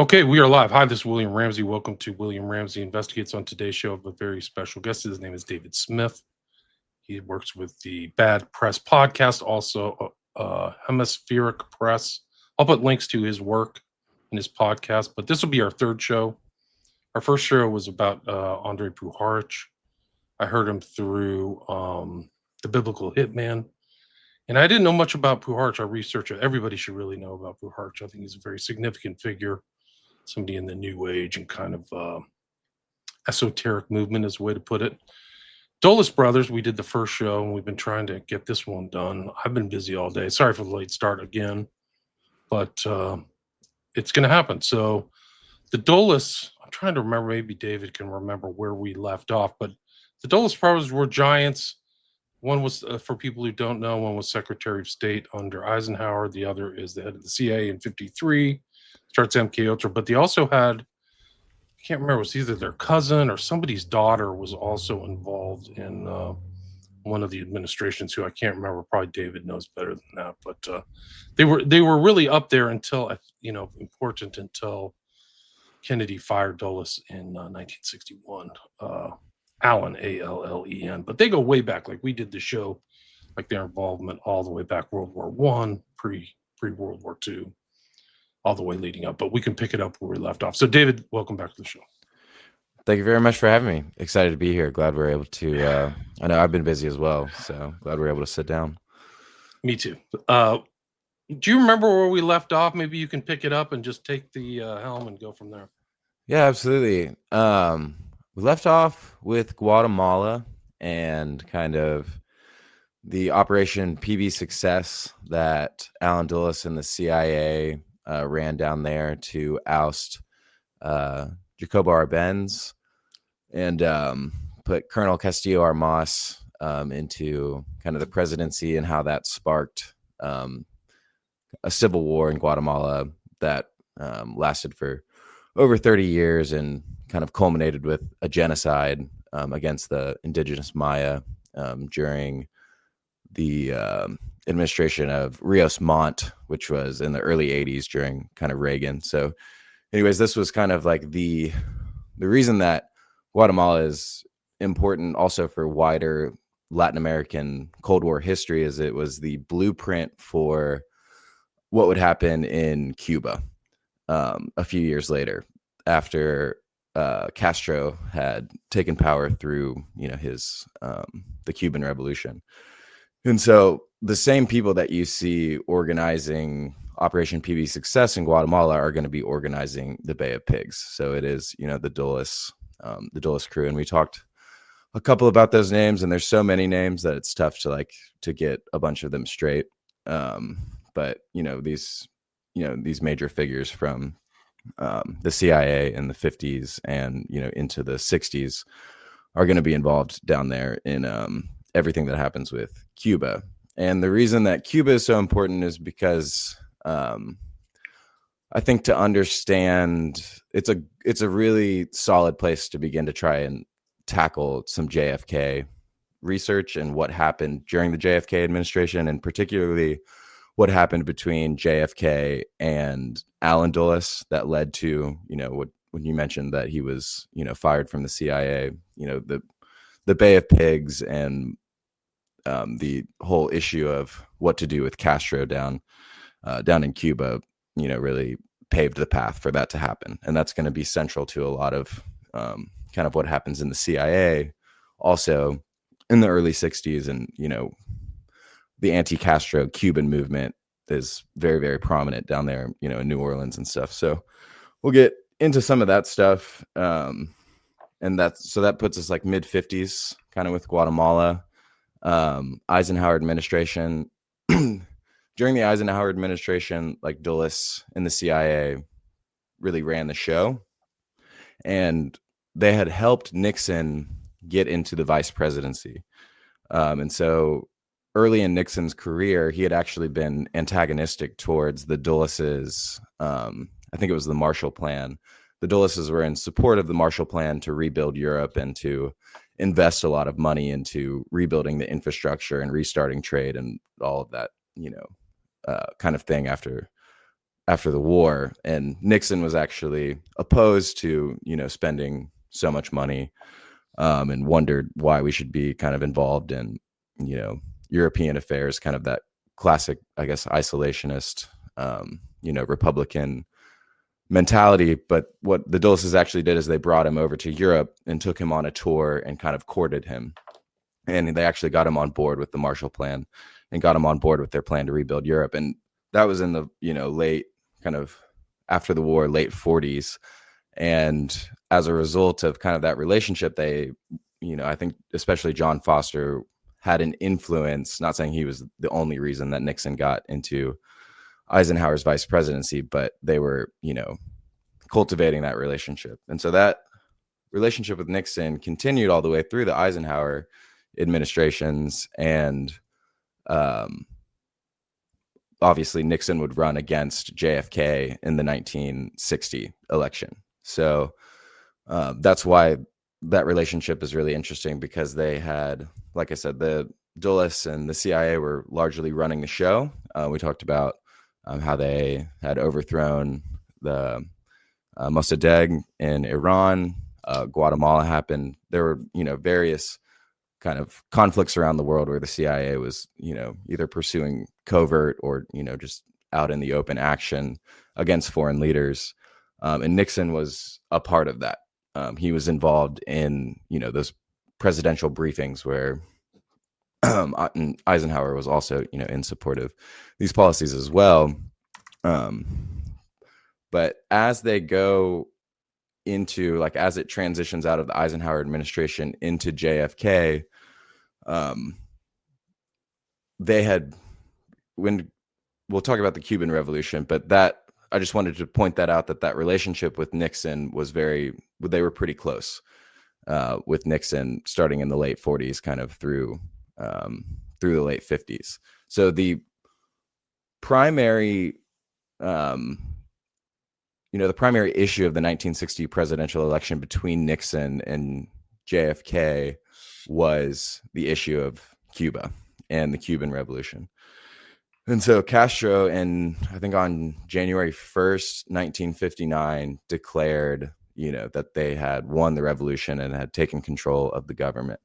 Okay, we are live. Hi, this is William Ramsey. Welcome to William Ramsey Investigates. On today's show, I have a very special guest. His name is David Smith. He works with the Bad Press podcast, also Hemispheric Press. I'll put links to his work and his podcast, but this will be our third show. Our first show was about Andrei Puharich. I heard him through The Biblical Hitman. And I didn't know much about Puharich. I researched it. Everybody should really know about Puharich. I think he's a very significant figure, somebody in the new age and kind of esoteric movement is the way to put it. Dulles Brothers, we did the first show and we've been trying to get this one done. I've been busy all day. Sorry for the late start again, but it's going to happen. So the Dulles, I'm trying to remember, maybe David can remember where we left off, but the Dulles Brothers were giants. One was, for people who don't know, one was Secretary of State under Eisenhower. The other is the head of the CIA in 1953. Starts MK Ultra, but they also had, I can't remember, it was either their cousin or somebody's daughter was also involved in one of the administrations who I can't remember. Probably David knows better than that, but they were really up there until, important until Kennedy fired Dulles in 1961. Allen, Allen, but they go way back. Like we did the show, like their involvement all the way back World War One, pre World War II. All the way leading up, but we can pick it up where we left off. So, David, welcome back to the show. Thank you very much for having me. Excited to be here. Glad we're able to. I know I've been busy as well, so glad we're able to sit down. Me too. Do you remember where we left off? Maybe you can pick it up and just take the helm and go from there. Yeah, absolutely. We left off with Guatemala and kind of the Operation PB Success that Alan Dulles and the CIA ran down there to oust Jacobo Arbenz and put Colonel Castillo Armas into kind of the presidency, and how that sparked a civil war in Guatemala that lasted for over 30 years and kind of culminated with a genocide against the indigenous Maya during the administration of Rios Montt, which was in the early 80s during kind of Reagan. So anyways, this was kind of like the reason that Guatemala is important also for wider Latin American Cold War history is it was the blueprint for what would happen in Cuba a few years later after Castro had taken power through, his the Cuban Revolution. And so the same people that you see organizing Operation PB Success in Guatemala are going to be organizing the Bay of Pigs. So it is, the Dulles crew. And we talked a couple about those names, and there's so many names that it's tough to get a bunch of them straight. But these major figures from the CIA in the 50s and, into the 60s are going to be involved down there in everything that happens with Cuba. And the reason that Cuba is so important is because I think to understand it's a really solid place to begin to try and tackle some JFK research and what happened during the JFK administration, and particularly what happened between JFK and Alan Dulles that led to, when you mentioned that he was, fired from the CIA, the Bay of Pigs and the whole issue of what to do with Castro down in Cuba, really paved the path for that to happen. And that's going to be central to a lot of kind of what happens in the CIA also in the early 60s. And, the anti-Castro Cuban movement is very, very prominent down there, in New Orleans and stuff. So we'll get into some of that stuff. And that puts us like mid 50s kind of with Guatemala. Eisenhower administration. During the Eisenhower administration, like Dulles and the CIA really ran the show, and they had helped Nixon get into the vice presidency. And so early in Nixon's career, he had actually been antagonistic towards the Dulleses. I think it was the Marshall Plan. The Dulleses were in support of the Marshall Plan to rebuild Europe and to invest a lot of money into rebuilding the infrastructure and restarting trade and all of that, kind of thing after after the war, and Nixon was actually opposed to, spending so much money, and wondered why we should be kind of involved in, European affairs, kind of that classic, I guess, isolationist, Republican mentality. But what the Dulles actually did is they brought him over to Europe and took him on a tour and kind of courted him. And they actually got him on board with the Marshall Plan and got him on board with their plan to rebuild Europe. And that was in the, late kind of after the war, late 40s. And as a result of kind of that relationship, they, I think especially John Foster had an influence, not saying he was the only reason that Nixon got into Eisenhower's vice presidency, but they were, cultivating that relationship. And so that relationship with Nixon continued all the way through the Eisenhower administrations. And obviously Nixon would run against JFK in the 1960 election. So that's why that relationship is really interesting, because they had, like I said, the Dulles and the CIA were largely running the show. We talked about how they had overthrown the Mossadegh in Iran. Guatemala happened. There were, various kind of conflicts around the world where the CIA was, either pursuing covert or, just out in the open action against foreign leaders. And Nixon was a part of that. He was involved in, those presidential briefings where Eisenhower was also, in support of these policies as well. But as they go into, like, as it transitions out of the Eisenhower administration into JFK, they had, when we'll talk about the Cuban Revolution, but that, I just wanted to point that out, that relationship with Nixon was they were pretty close, with Nixon starting in the late 40s, kind of through the late 50s. So the primary, the primary issue of the 1960 presidential election between Nixon and JFK was the issue of Cuba and the Cuban Revolution. And so Castro, I think on January 1st, 1959, declared, that they had won the revolution and had taken control of the government.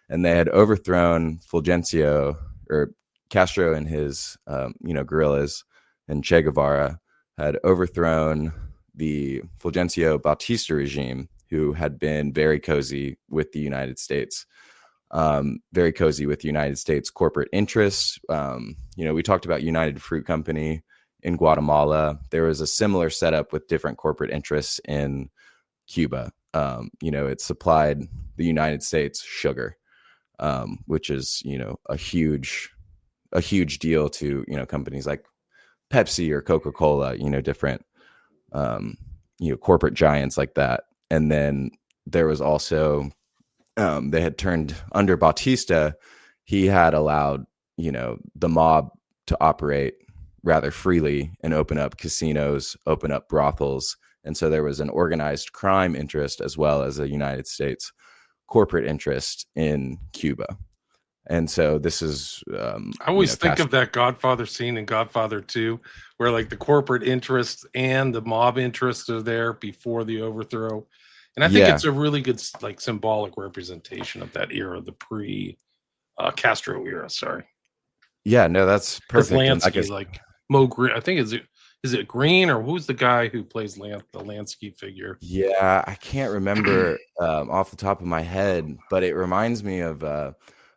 And they had overthrown Fulgencio, or Castro and his, guerrillas, and Che Guevara had overthrown the Fulgencio Batista regime, who had been very cozy with the United States. Very cozy with United States corporate interests. We talked about United Fruit Company in Guatemala. There was a similar setup with different corporate interests in Cuba. It supplied the United States sugar, which is, a huge deal to, companies like Pepsi or Coca-Cola, different, corporate giants like that. And then there was also, they had turned under Batista. He had allowed, the mob to operate rather freely and open up casinos, open up brothels. And so there was an organized crime interest as well as a United States corporate interest in Cuba. And so this is, I always think of that Godfather scene in Godfather 2, where like the corporate interests and the mob interests are there before the overthrow. And I think it's a really good, like, symbolic representation of that era, the pre-Castro era. Sorry. Yeah, no, that's perfect. Lansky, like Mo Green, I think is it Green, or who's the guy who plays the Lansky figure? Yeah, I can't remember off the top of my head, but it reminds me of.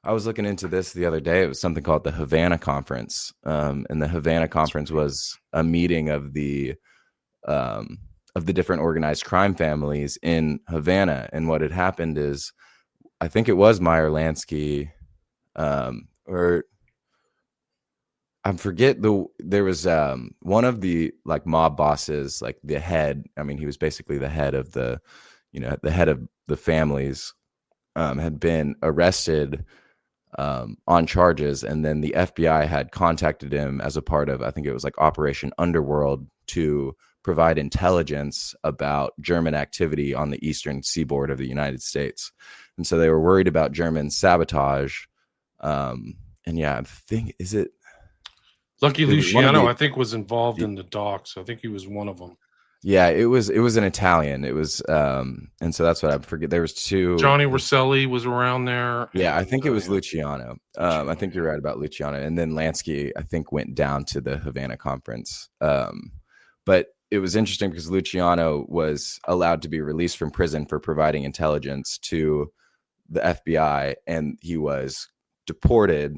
I was looking into this the other day. It was something called the Havana Conference, and the Havana Conference was a meeting of the different organized crime families in Havana. And what had happened is, I think it was Meyer Lansky, or I forget there was one of the, like, mob bosses, like the head. I mean, he was basically the head of the head of the families, had been arrested on charges. And then the FBI had contacted him as a part of, I think it was like Operation Underworld, to provide intelligence about German activity on the eastern seaboard of the United States. And so they were worried about German sabotage. And yeah, I think, is it Lucky it was one of Luciano, the I think, was involved in the docs. I think he was one of them. yeah, it was an Italian. It was and so that's what I forget. There was two. Johnny Rosselli was around there. Yeah, I And, think it was yeah. Luciano. I think you're right about Luciano. And then Lansky, I think, went down to the Havana conference. But it was interesting because Luciano was allowed to be released from prison for providing intelligence to the FBI, and he was deported,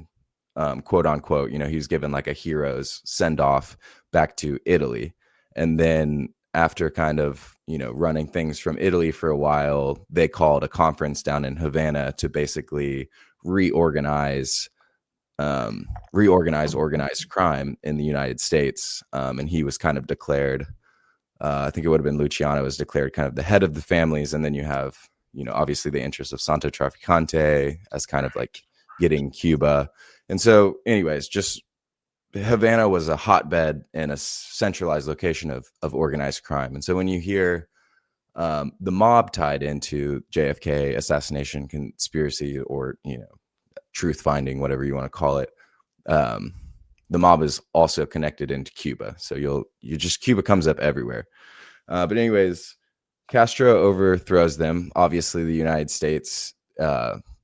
quote unquote. He was given like a hero's send off back to Italy. And then after kind of, running things from Italy for a while, they called a conference down in Havana to basically reorganize organized crime in the United States. And he was kind of declared, I think it would have been Luciano was declared kind of the head of the families. And then you have, obviously the interest of Santo Traficante as kind of like getting Cuba. And so anyways, just Havana was a hotbed and a centralized location of organized crime. And so when you hear the mob tied into JFK assassination conspiracy, or truth finding, whatever you want to call it, the mob is also connected into Cuba. So Cuba comes up everywhere. But anyways, Castro overthrows them. Obviously, the United States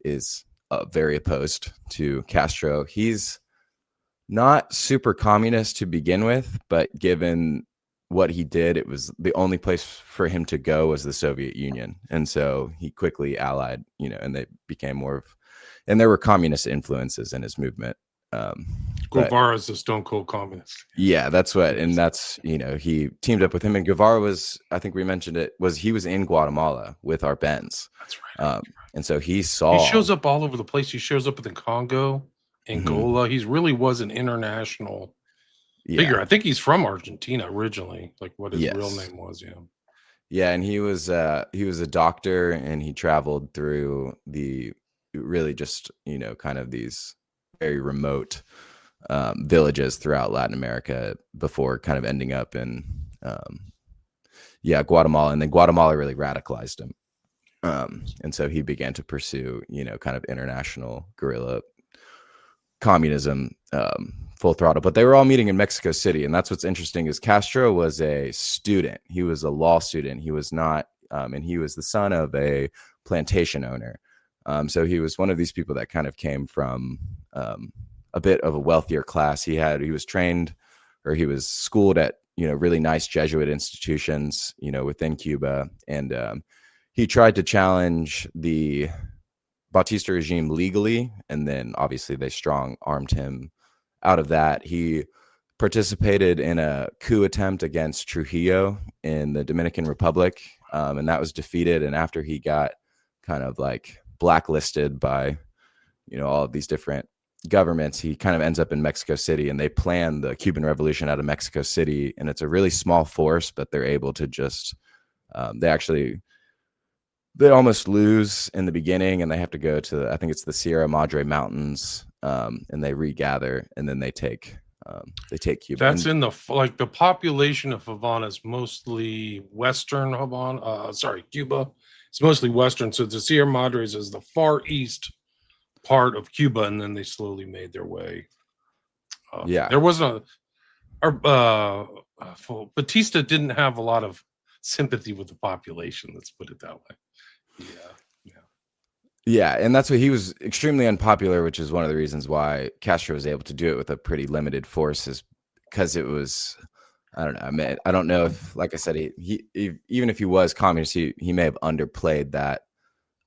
is very opposed to Castro. He's not super communist to begin with, but given what he did, it was the only place for him to go was the Soviet Union. And so he quickly allied, and they became more of, and there were communist influences in his movement. Guevara's a stone cold communist. Yeah, that's what, and that's, he teamed up with him, and Guevara was, I think we mentioned it, he was in Guatemala with our Benz. That's right. And so he shows up all over the place. He shows up in the Congo, Angola. Mm-hmm. He really was an international figure. I think he's from Argentina originally, like what his real name was. Yeah, and he was a doctor, and he traveled through the really just kind of these very remote villages throughout Latin America before kind of ending up in Guatemala, and then Guatemala really radicalized him. And so he began to pursue, kind of international guerrilla communism, full throttle. But they were all meeting in Mexico City. And that's what's interesting is Castro was a student. He was a law student. He was not, and he was the son of a plantation owner. So he was one of these people that kind of came from a bit of a wealthier class. He was trained, or he was schooled at, really nice Jesuit institutions, within Cuba. And he tried to challenge the Batista regime legally, and then obviously they strong armed him out of that. He participated in a coup attempt against Trujillo in the Dominican Republic, and that was defeated. And after he got kind of like blacklisted by, all of these different governments, he kind of ends up in Mexico City, and they plan the Cuban Revolution out of Mexico City. And it's a really small force, but they're able to just, they almost lose in the beginning, and they have to go to, I think it's the Sierra Madre Mountains, and they regather, and then they take Cuba. That's in the population of Havana is mostly Western Havana. Cuba. It's mostly Western. So the Sierra Madres is the far east part of Cuba, and then they slowly made their way. There wasn't Batista didn't have a lot of sympathy with the population. Let's put it that way. Yeah, and that's what he was extremely unpopular, which is one of the reasons why Castro was able to do it with a pretty limited force, is because it was, I don't know. I mean, I don't know if, like I said, he even if he was communist, he may have underplayed that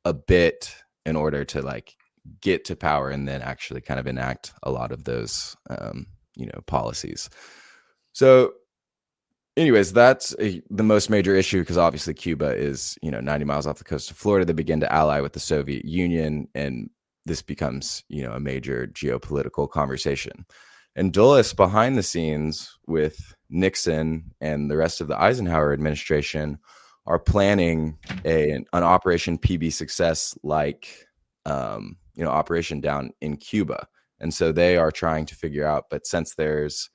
a bit in order to like get to power and then actually kind of enact a lot of those, policies. So anyways, that's the most major issue, because obviously Cuba is, 90 miles off the coast of Florida. They begin to ally with the Soviet Union, and this becomes, a major geopolitical conversation. And Dulles, behind the scenes with Nixon and the rest of the Eisenhower administration, are planning an Operation PB Success like, operation down in Cuba. And so they are trying to figure out, but since there's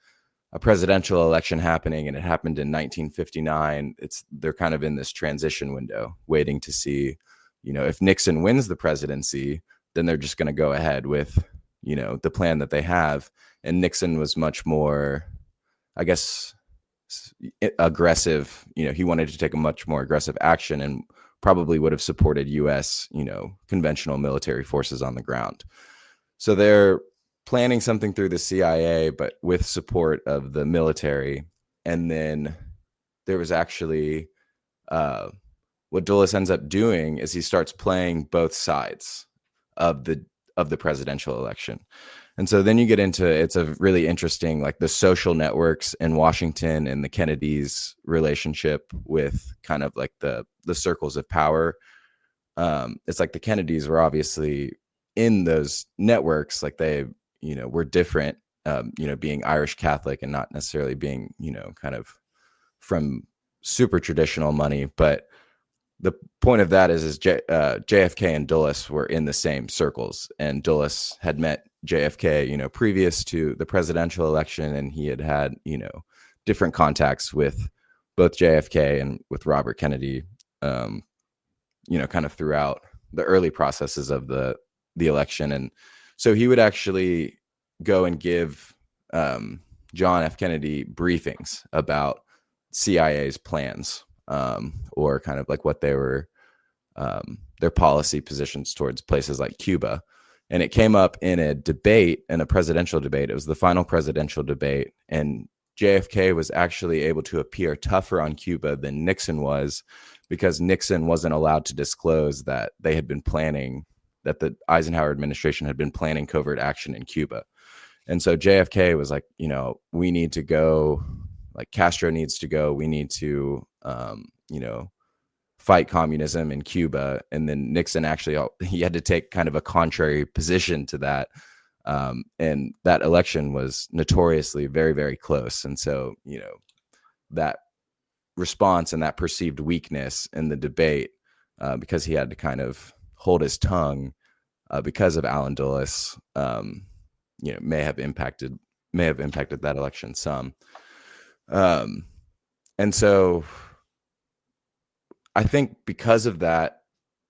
a presidential election happening and it happened in 1959, they're kind of in this transition window waiting to see, if Nixon wins the presidency, then they're just going to go ahead with the plan that they have. And Nixon was much more, I guess, aggressive. He wanted to take a much more aggressive action and probably would have supported U.S., conventional military forces on the ground. So they're planning something through the CIA, but with support of the military. And then there was actually what Dulles ends up doing is he starts playing both sides of the presidential election. And so then you get into, it's a really interesting, like the social networks in Washington and the Kennedys' relationship with kind of like the circles of power. It's like the Kennedys were obviously in those networks, like they, were different, being Irish Catholic and not necessarily being, kind of from super traditional money. But the point of that is JFK and Dulles were in the same circles, and Dulles had met JFK, previous to the presidential election, and he had, different contacts with both JFK and with Robert Kennedy, kind of throughout the early processes of the election. And so he would actually go and give John F. Kennedy briefings about CIA's plans, or kind of like what they were, their policy positions towards places like Cuba. And it came up in a debate, in a presidential debate. It was the final presidential debate. And JFK was actually able to appear tougher on Cuba than Nixon was, because Nixon wasn't allowed to disclose that they had been planning, that the Eisenhower administration had been planning covert action in Cuba. And so JFK was like, we need to go, like Castro needs to go. We need to, fight communism in Cuba. And then Nixon actually, he had to take kind of a contrary position to that. And that election was notoriously very, very close. And so, that response and that perceived weakness in the debate, because he had to kind of hold his tongue, because of Allen Dulles, may have impacted that election some. And so I think because of that,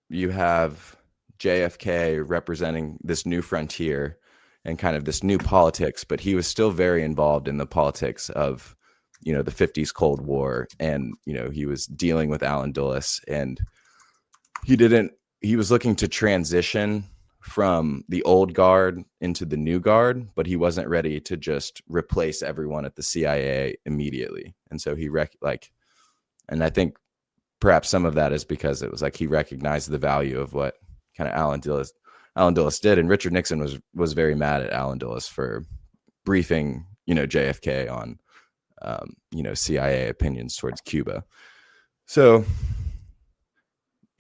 you have JFK representing this new frontier and kind of this new politics, but he was still very involved in the politics of, the 50s Cold War. And, he was dealing with Allen Dulles, and he was looking to transition from the old guard into the new guard, but he wasn't ready to just replace everyone at the CIA immediately. And so and I think perhaps some of that is because it was like he recognized the value of what kind of Allen Dulles did. And Richard Nixon was very mad at Allen Dulles for briefing, JFK on, CIA opinions towards Cuba. So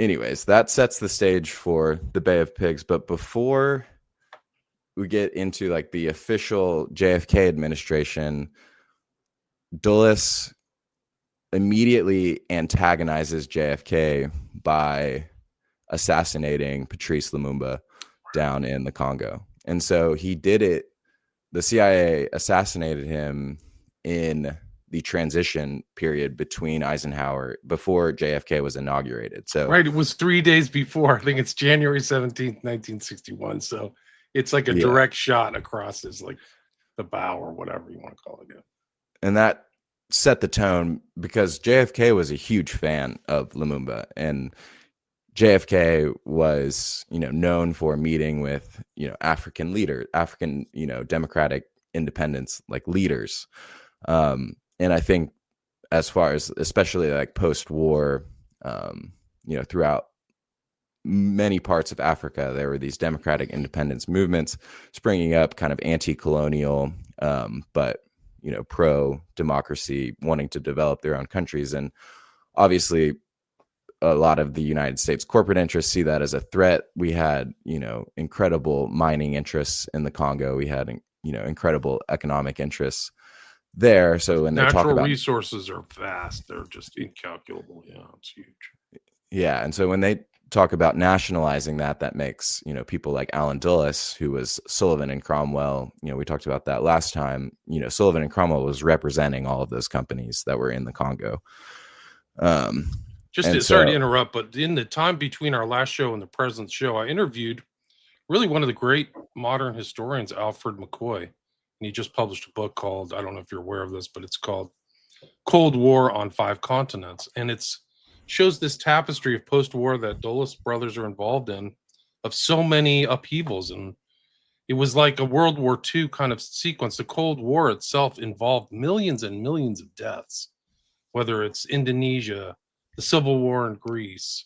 anyways, that sets the stage for the Bay of Pigs. But before we get into like the official JFK administration, Dulles immediately antagonizes JFK by assassinating Patrice Lumumba down in the Congo. And so he did it, the CIA assassinated him in the transition period between before JFK was inaugurated. So right, it was 3 days before. I think it's January 17th, 1961. So it's like a direct shot across his, like, the bow or whatever you want to call it. Yeah. And that set the tone, because JFK was a huge fan of Lumumba, and JFK was, known for meeting with, African democratic independence, like leaders. And I think as far as, especially like post-war, throughout many parts of Africa, there were these democratic independence movements springing up, kind of anti-colonial, but pro-democracy, wanting to develop their own countries. And obviously a lot of the United States corporate interests see that as a threat. We had, incredible mining interests in the Congo. We had, incredible economic interests there. So when they talk about natural resources are vast, they're just incalculable. Yeah, it's huge. Yeah. And so when they talk about nationalizing that makes, people like Allen Dulles, who was Sullivan and Cromwell, we talked about that last time, Sullivan and Cromwell was representing all of those companies that were in the Congo. Sorry to interrupt, but in the time between our last show and the present show, I interviewed really one of the great modern historians, Alfred McCoy. And he just published a book called, I don't know if you're aware of this, but it's called Cold War on Five Continents. And it's shows this tapestry of post-war that Dulles brothers are involved in, of so many upheavals. And it was like a World War II kind of sequence. The Cold War itself involved millions and millions of deaths, whether it's Indonesia, the Civil War in Greece,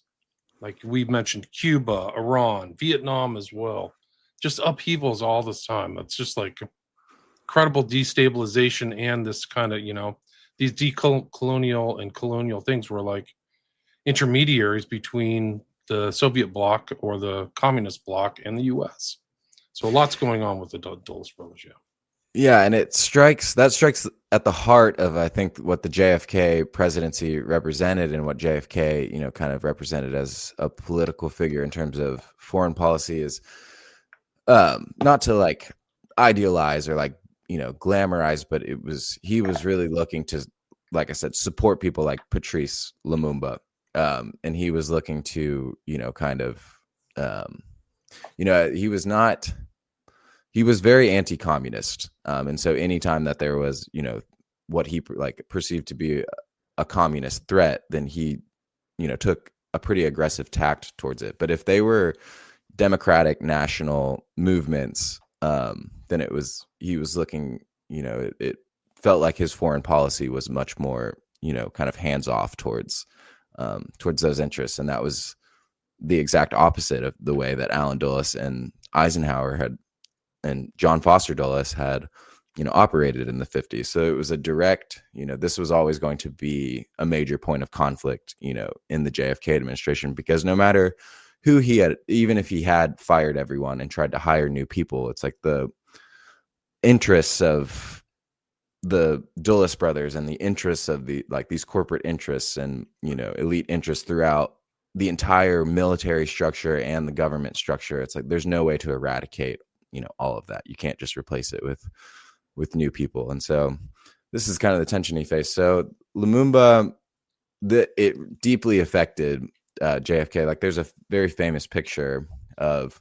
like we mentioned, Cuba, Iran, Vietnam as well. Just upheavals all this time. It's just like incredible destabilization, and this kind of, these decolonial and colonial things were like intermediaries between the Soviet bloc or the communist bloc and the US. So lots going on with the Dulles brothers, yeah. Yeah, and that strikes at the heart of, I think, what the JFK presidency represented, and what JFK, kind of represented as a political figure in terms of foreign policy, is not to like idealize or like, glamorize, but he was really looking to, like I said, support people like Patrice Lumumba, and he was looking to, kind of, he was very anti-communist, and so anytime that there was, what he like perceived to be a communist threat, then he, took a pretty aggressive tact towards it. But if they were democratic national movements, then he was looking, it felt like his foreign policy was much more, kind of hands off towards those interests, and that was the exact opposite of the way that Allen Dulles and Eisenhower and John Foster Dulles had, operated in the 50s. So it was a direct, this was always going to be a major point of conflict, in the JFK administration, because no matter who he had, even if he had fired everyone and tried to hire new people, it's like the interests of the Dulles brothers and the interests of these corporate interests and, elite interests throughout the entire military structure and the government structure. It's like, there's no way to eradicate, all of that. You can't just replace it with new people. And so this is kind of the tension he faced. So Lumumba, it deeply affected JFK. Like, there's a very famous picture of,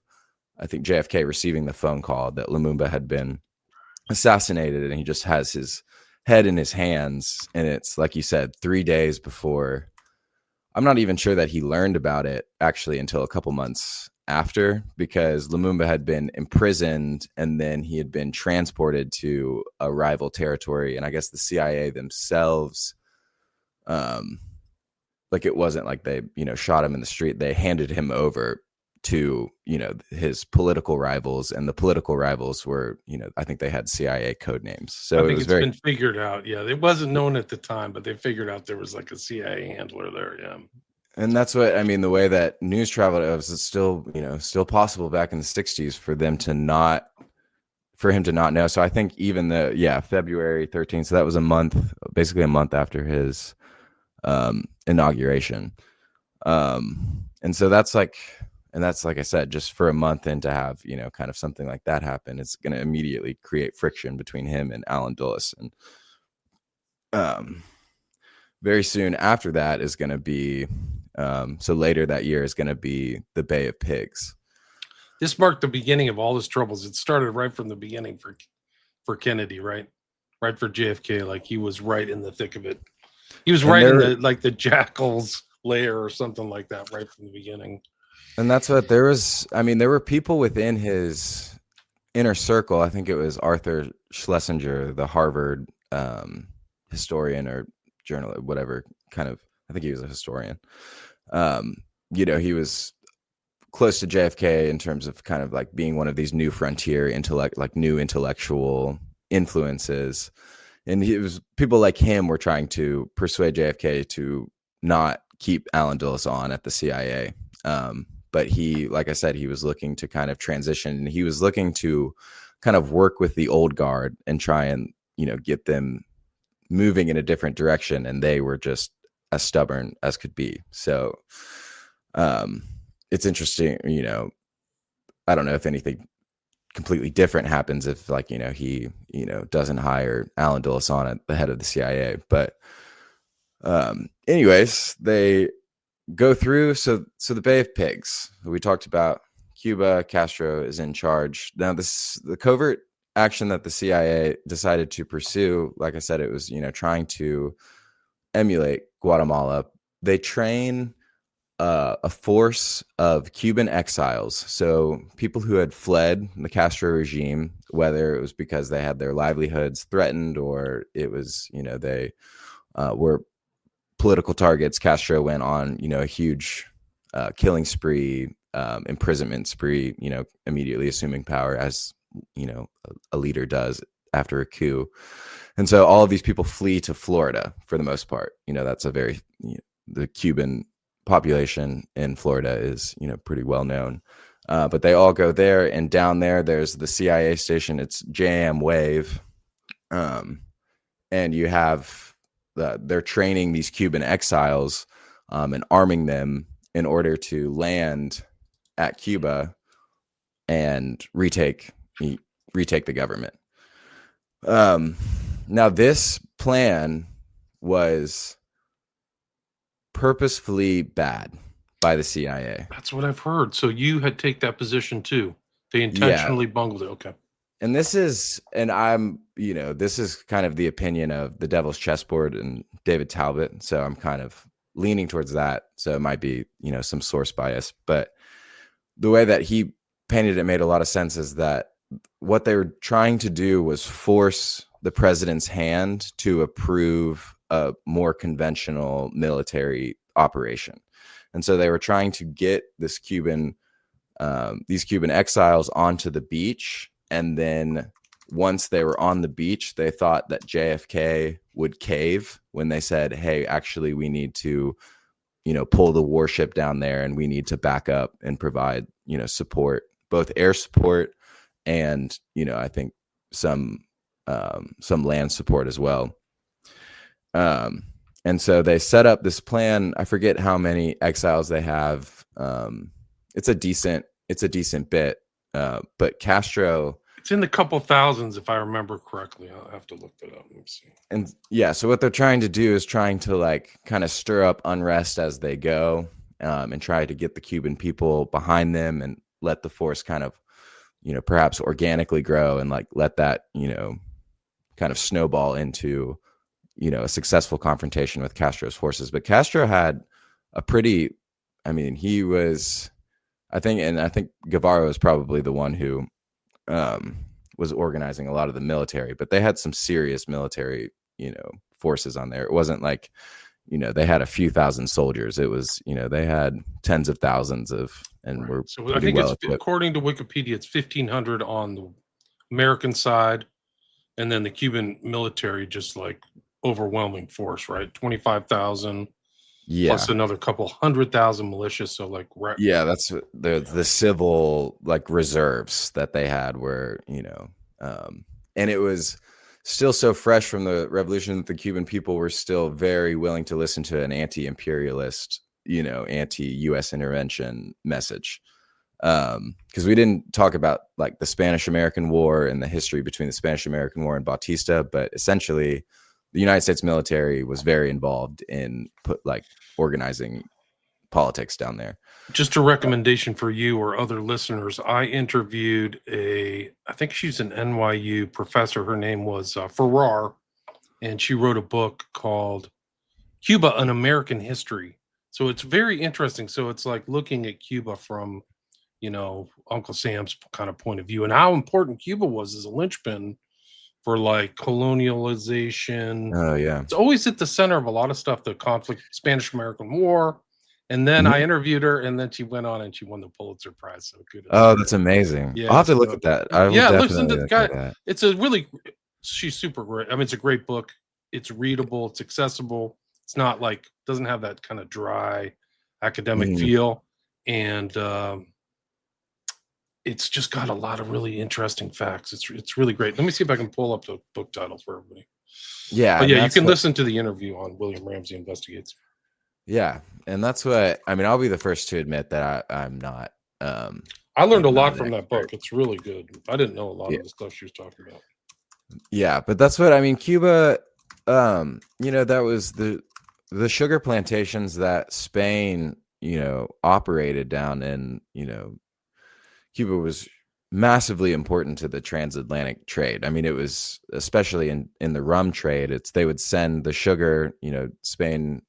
I think, JFK receiving the phone call that Lumumba had been assassinated, and he just has his head in his hands. And it's, like you said, 3 days before. I'm not even sure that he learned about it actually until a couple months after, because Lumumba had been imprisoned and then he had been transported to a rival territory. And I guess the CIA themselves, like, it wasn't like they, shot him in the street. They handed him over to, his political rivals, and the political rivals were, I think they had CIA code names. So I think been figured out. Yeah. It wasn't known at the time, but they figured out there was like a CIA handler there. Yeah. And that's what, I mean, the way that news traveled, it was still, still possible back in the 60s for him to not know. So I think even February 13th. So that was basically a month after his inauguration. And so that's like I said, just for a month, and to have, kind of something like that happen, it's going to immediately create friction between him and Allen Dulles. And very soon after that is going to be, so later that year is going to be the Bay of Pigs. This marked the beginning of all his troubles. It started right from the beginning for Kennedy, right for JFK. Like, he was right in the thick of it. He was right in the jackal's lair or something like that, right from the beginning. And that's what there was. I mean, there were people within his inner circle. I think it was Arthur Schlesinger, the Harvard historian or journalist, whatever kind of, I think he was a historian. He was close to JFK in terms of kind of like being one of these new frontier new intellectual influences. And people like him were trying to persuade JFK to not keep Allen Dulles on at the CIA. But he, like I said, he was looking to kind of transition, and he was looking to kind of work with the old guard and try and, get them moving in a different direction. And they were just as stubborn as could be. So it's interesting, I don't know if anything completely different happens if, like, he, doesn't hire Allen Dulles on at the head of the CIA. But anyways, they go through. So the Bay of Pigs, we talked about Cuba. Castro is in charge. Now, the covert action that the CIA decided to pursue, like I said, it was, trying to emulate Guatemala. They train a force of Cuban exiles, so people who had fled the Castro regime, whether it was because they had their livelihoods threatened or it was, they were political targets. Castro went on, a huge killing spree, imprisonment spree, immediately assuming power as, a leader does after a coup. And so all of these people flee to Florida for the most part. That's a very, the Cuban population in Florida is, pretty well known. But they all go there, and down there's the CIA station. It's JM Wave. And you have they're training these Cuban exiles and arming them in order to land at Cuba and retake the government. Now, this plan was purposefully bad by the CIA. That's what I've heard. So you had take that position too. They intentionally bungled it. Okay. And this is kind of the opinion of the Devil's Chessboard and David Talbot. So I'm kind of leaning towards that. So it might be, some source bias, but the way that he painted it made a lot of sense. Is that what they were trying to do was force the president's hand to approve a more conventional military operation. And so they were trying to get these Cuban exiles onto the beach. And then once they were on the beach, they thought that JFK would cave when they said, hey, actually, we need to, pull the warship down there, and we need to back up and provide, support, both air support and, I think some land support as well. And so they set up this plan. I forget how many exiles they have. It's a decent bit. But Castro, it's in the couple thousands, if I remember correctly. I'll have to look that up. Let me see. And yeah, so what they're trying to do is trying to like kind of stir up unrest as they go, and try to get the Cuban people behind them and let the force kind of, perhaps organically grow, and like let that, kind of snowball into, a successful confrontation with Castro's forces. But Castro had he was, I think Guevara was probably the one who was organizing a lot of the military, but they had some serious military, forces on there. It wasn't like, they had a few thousand soldiers. It was, they had tens of thousands and were. So I think according to Wikipedia, it's 1,500 on the American side, and then the Cuban military just like overwhelming force, right? 25,000. Plus another couple 100,000 militias. So like, that's the civil like reserves that they had were, and it was still so fresh from the revolution that the Cuban people were still very willing to listen to an anti-imperialist, anti-US intervention message. Because we didn't talk about like the Spanish-American War and the history between the Spanish-American War and Bautista, but essentially the United States military was very involved in organizing politics down there. Just a recommendation for you or other listeners. I interviewed I think she's an NYU professor. Her name was Farrar, and she wrote a book called Cuba, An American History. So it's very interesting. So it's like looking at Cuba from, Uncle Sam's kind of point of view, and how important Cuba was as a linchpin for like colonialization. Oh yeah. It's always at the center of a lot of stuff, the conflict, Spanish-American War. And then I interviewed her, and then she went on and she won the Pulitzer Prize. So good. Oh, that's amazing. Yeah, I'll have to look at that. Listen to the guy. She's super great. I mean, it's a great book. It's readable. It's accessible. It's not like, doesn't have that kind of dry academic feel. And it's just got a lot of really interesting facts. It's really great. Let me see if I can pull up the book title for everybody. Yeah. But yeah, you can listen to the interview on William Ramsey Investigates. Yeah. And that's what, I'll be the first to admit that I'm not. I learned a lot from that book. It's really good. I didn't know a lot of the stuff she was talking about. Yeah. But that's what, Cuba, that was the sugar plantations that Spain, operated down in, Cuba was massively important to the transatlantic trade. I mean, it was especially in the rum trade. They would send the sugar, Spain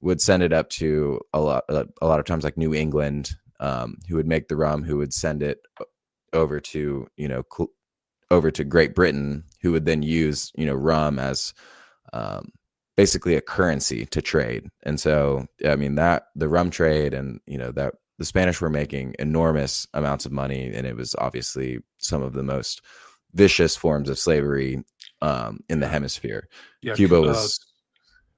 would send it up to a lot of times like New England, who would make the rum, who would send it over to, over to Great Britain, who would then use, rum as basically a currency to trade. And so, I mean, that the rum trade and, that the Spanish were making enormous amounts of money. And it was obviously some of the most vicious forms of slavery in the hemisphere. Yeah, Cuba was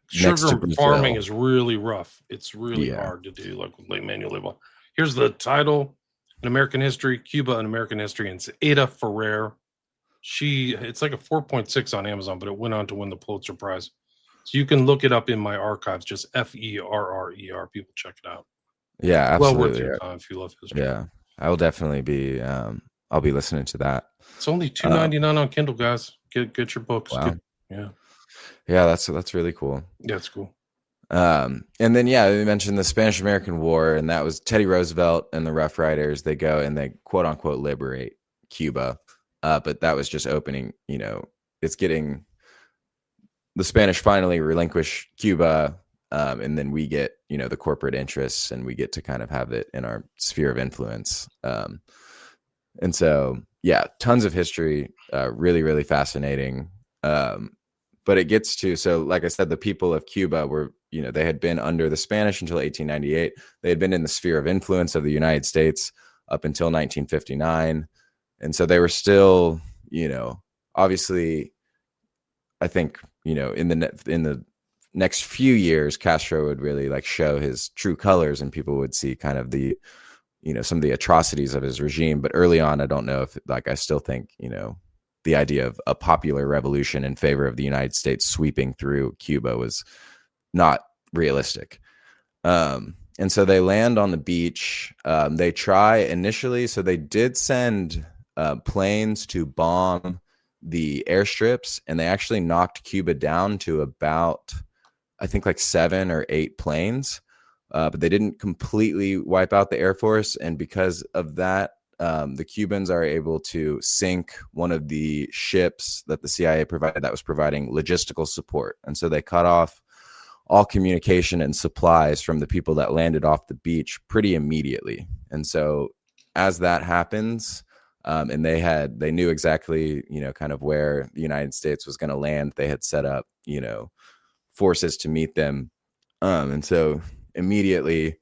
sugar farming is really rough. It's really hard to do, like with Manuel Label. Here's the title: in American history, Cuba and American history, and it's Ada Ferrer. It's like a 4.6 on Amazon, but it went on to win the Pulitzer Prize. So you can look it up in my archives, just Ferrer. People check it out. Yeah, absolutely. Well worth your time if you love history. Yeah, I will definitely be. I'll be listening to that. It's only $2.99 on Kindle, guys. Get your books. Wow. Yeah, that's really cool. Yeah, it's cool. And then we mentioned the Spanish-American War, and that was Teddy Roosevelt and the Rough Riders. They go and they quote unquote liberate Cuba, but that was just opening. It's getting the Spanish finally relinquish Cuba, and then we get the corporate interests, and we get to kind of have it in our sphere of influence. And so tons of history, really, really fascinating. But it gets to, so like I said, the people of Cuba were, they had been under the Spanish until 1898. They had been in the sphere of influence of the United States up until 1959. And so they were still, obviously, I think, in the next few years, Castro would really like show his true colors, and people would see kind of the, some of the atrocities of his regime. But early on, I don't know if, like, I still think, the idea of a popular revolution in favor of the United States sweeping through Cuba was not realistic. And so they land on the beach. They try initially. So they did send planes to bomb the airstrips, and they actually knocked Cuba down to about, I think, like 7 or 8 planes. But they didn't completely wipe out the Air Force. And because of that, the Cubans are able to sink one of the ships that the CIA provided that was providing logistical support. And so they cut off all communication and supplies from the people that landed off the beach pretty immediately. And so as that happens, and they knew exactly, kind of where the United States was going to land. They had set up, forces to meet them. And so immediately,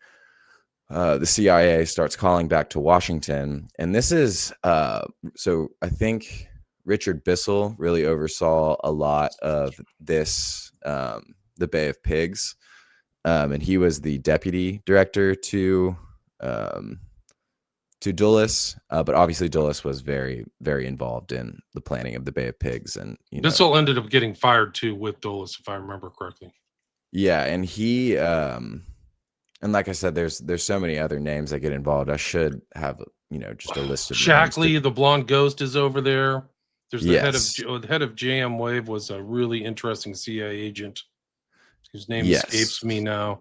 the CIA starts calling back to Washington. And this is, so I think Richard Bissell really oversaw a lot of this, the Bay of Pigs. And he was the deputy director to Dulles. But obviously Dulles was very, very involved in the planning of the Bay of Pigs. And Bissell ended up getting fired too with Dulles, if I remember correctly. Yeah. And he, and like I said, there's so many other names that get involved. I should have, just a list of Shackley, the blonde ghost, is over there. There's the head of JM Wave was a really interesting CIA agent whose name escapes me now.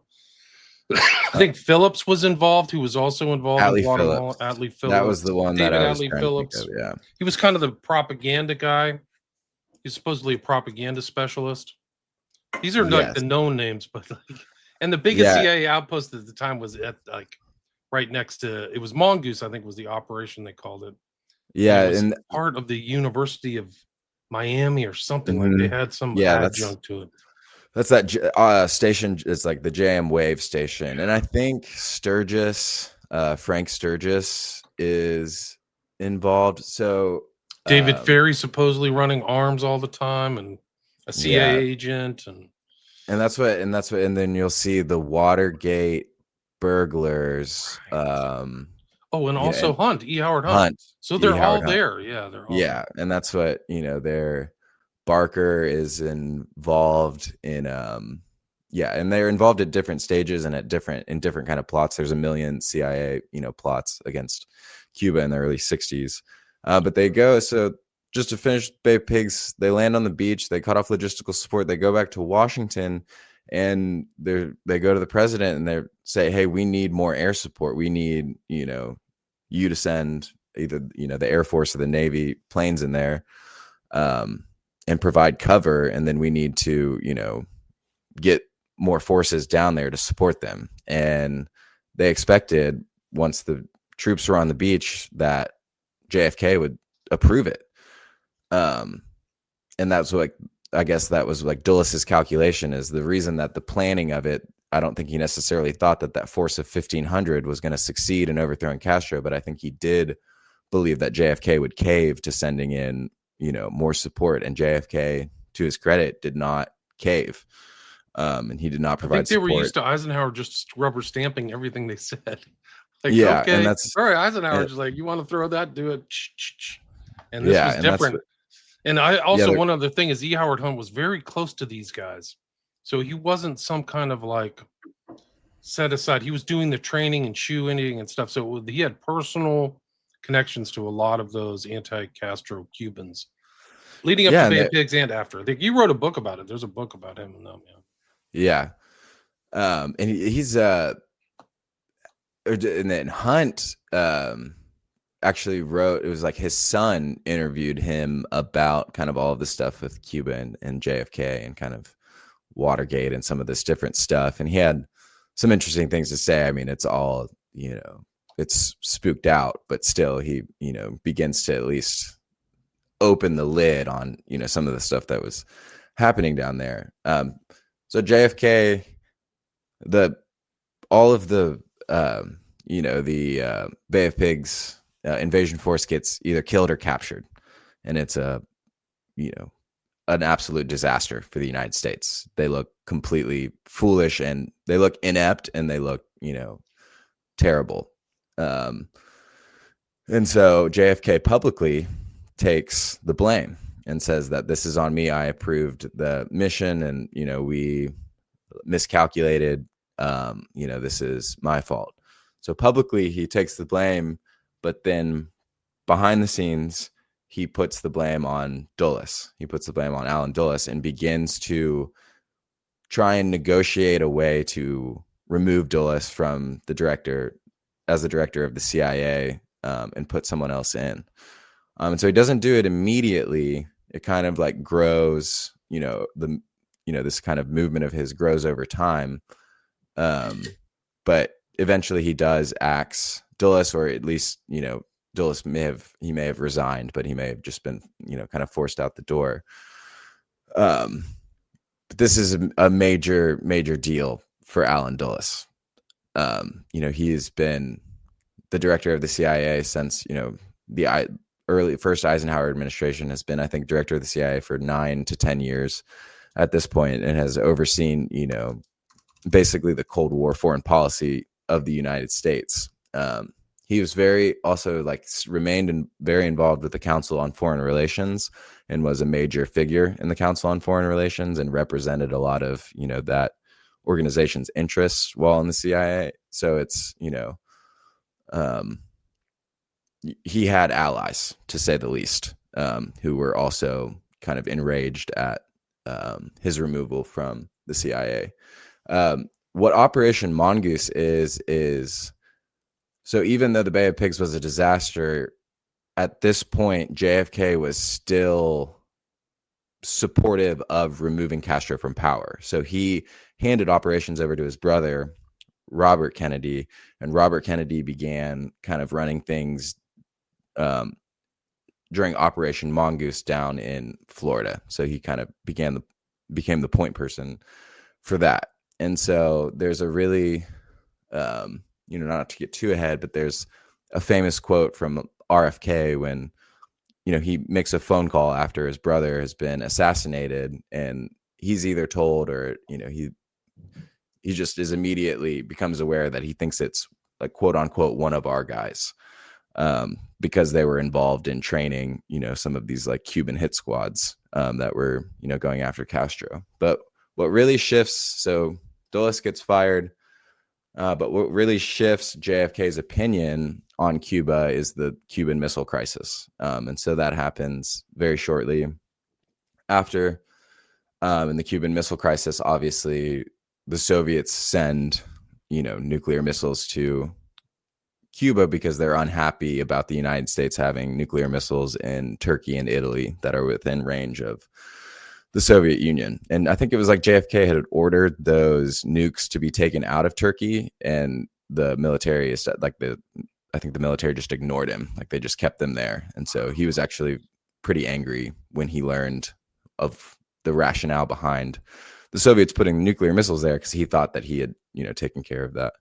I think Phillips was involved, who was also involved in Guatemala. Atlee Phillips. That was the one David that I was Atlee Phillips. To think of, yeah. He was kind of the propaganda guy. He's supposedly a propaganda specialist. These are like the known names, but like, and the biggest CIA outpost at the time was at like right next to, it was Mongoose, I think was the operation they called it. Yeah, and part of the University of Miami or something. Like they had some adjunct to it. That's that station. It's like the JM Wave station, and I think Frank Sturgis is involved. So David Ferry supposedly running arms all the time, and a CIA agent, and then you'll see the Watergate burglars. And also Hunt, E. Howard Hunt. So they're all there. Yeah, they're all there. And that's what Barker is involved in. And they're involved at different stages and in different kind of plots. There's a million CIA plots against Cuba in the early 60s. But they go, so just to finish Bay of Pigs, they land on the beach, they cut off logistical support, they go back to Washington, and they go to the president and they say, hey, we need more air support. We need, you to send either, the Air Force or the Navy planes in there, and provide cover. And then we need to, get more forces down there to support them. And they expected, once the troops were on the beach, that JFK would approve it. And that's what, I guess that was like Dulles' calculation, is the reason that the planning of it. I don't think he necessarily thought that force of 1,500 was going to succeed in overthrowing Castro, but I think he did believe that JFK would cave to sending in, more support. And JFK, to his credit, did not cave. And he did not provide I think they support. were used to Eisenhower just rubber stamping everything they said. Like, Yeah, okay, and that's all right. Eisenhower just like, you want to throw that, do it. And this was and different. And I also, one other thing is, E. Howard Hunt was very close to these guys. So he wasn't some kind of like set aside. He was doing the training and shoe ending and stuff. So he had personal connections to a lot of those anti-Castro Cubans leading up to Bay of Pigs and after. I think you wrote a book about it. There's a book about him and them. Yeah. And he's and then Hunt actually wrote, it was like his son interviewed him about kind of all of the stuff with Cuba and JFK and kind of Watergate and some of this different stuff. And he had some interesting things to say. I mean, it's all, it's spooked out, but still he, begins to at least open the lid on, some of the stuff that was happening down there. So JFK, all of the, the Bay of Pigs invasion force gets either killed or captured. And it's an absolute disaster for the United States. They look completely foolish, and they look inept, and they look, terrible. And so JFK publicly takes the blame and says that this is on me. I approved the mission, and, we miscalculated. This is my fault. So publicly he takes the blame, but then behind the scenes, he puts the blame on Dulles. He puts the blame on Allen Dulles and begins to try and negotiate a way to remove Dulles from the director of the CIA, and put someone else in. And so he doesn't do it immediately. It kind of like grows, this kind of movement of his grows over time. But eventually he does axe Dulles, or at least, Dulles may have resigned, but he may have just been, kind of forced out the door. But this is a major, major deal for Allen Dulles. He's been the director of the CIA since, the first Eisenhower administration, has been, I think, director of the CIA for 9 to 10 years at this point, and has overseen, basically the Cold War foreign policy of the United States. He was remained very involved with the Council on Foreign Relations, and was a major figure in the Council on Foreign Relations, and represented a lot of, that organization's interests while in the CIA. So it's, he had allies, to say the least, who were also kind of enraged at his removal from the CIA. What Operation Mongoose is so even though the Bay of Pigs was a disaster, at this point, JFK was still supportive of removing Castro from power. So he handed operations over to his brother, Robert Kennedy, and Robert Kennedy began kind of running things during Operation Mongoose down in Florida. So he kind of became the point person for that. And so there's a really, not to get too ahead, but there's a famous quote from RFK when, he makes a phone call after his brother has been assassinated, and he's either told or, he just immediately becomes aware that he thinks it's like, quote unquote, one of our guys, because they were involved in training, some of these like Cuban hit squads that were, going after Castro. But what really shifts, so Dulles gets fired, but what really shifts JFK's opinion on Cuba is the Cuban Missile Crisis. And so that happens very shortly after. In the Cuban Missile Crisis, obviously, the Soviets send, nuclear missiles to Cuba because they're unhappy about the United States having nuclear missiles in Turkey and Italy that are within range of the Soviet Union. And I think it was like JFK had ordered those nukes to be taken out of Turkey, and the military is like I think the military just ignored him. Like they just kept them there. And so he was actually pretty angry when he learned of the rationale behind the Soviets putting nuclear missiles there, because he thought that he had, taken care of that.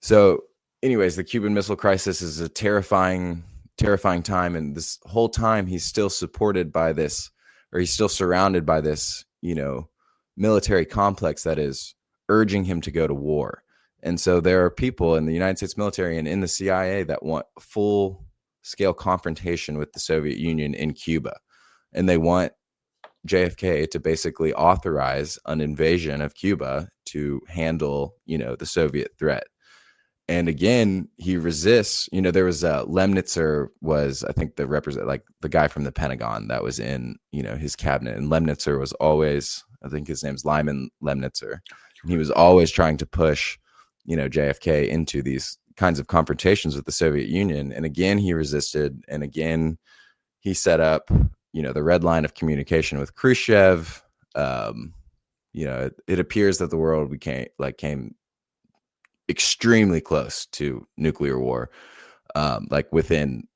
So anyways, the Cuban Missile Crisis is a terrifying time. And this whole time he's still supported by this, or he's still surrounded by this, military complex that is urging him to go to war. And so there are people in the United States military and in the CIA that want full scale confrontation with the Soviet Union in Cuba. And they want JFK to basically authorize an invasion of Cuba to handle, the Soviet threat. And again, he resists. There was Lemnitzer was, I think, the guy from the Pentagon that was in, his cabinet. And Lemnitzer was always, I think his name's Lyman Lemnitzer. And he was always trying to push, JFK into these kinds of confrontations with the Soviet Union. And again, he resisted. And again, he set up, the red line of communication with Khrushchev. It appears that the world came extremely close to nuclear war, like within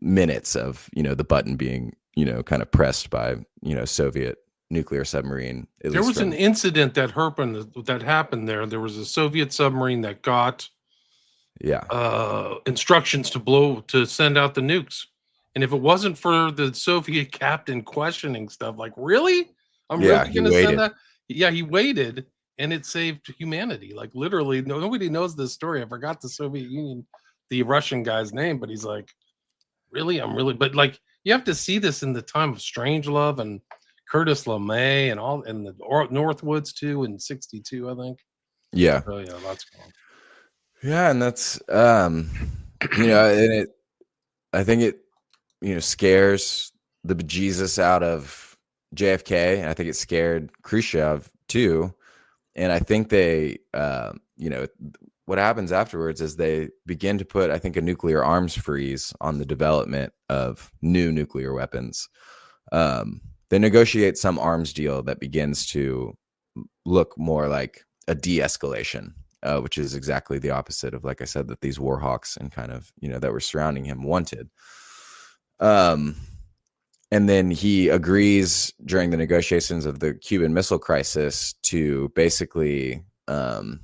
minutes of, the button being, kind of pressed by, Soviet nuclear submarine. There was an incident that happened there. There was a Soviet submarine that got instructions to send out the nukes. And if it wasn't for the Soviet captain questioning stuff, like, really? I'm really going to send that? Yeah, he waited, and it saved humanity. Like, literally, nobody knows this story. I forgot the Soviet Union, the Russian guy's name, but he's like, really? But like, you have to see this in the time of Strangelove and Curtis LeMay and the Northwoods too in 1962, I think. Yeah. Oh yeah, that's cool. Yeah, and that's and I think it scares the bejesus out of JFK, and I think it scared Khrushchev too. And I think they, what happens afterwards is they begin to put, I think, a nuclear arms freeze on the development of new nuclear weapons. They negotiate some arms deal that begins to look more like a de-escalation, which is exactly the opposite of, like I said, that these war hawks and kind of, that were surrounding him wanted. And then he agrees during the negotiations of the Cuban Missile Crisis to basically to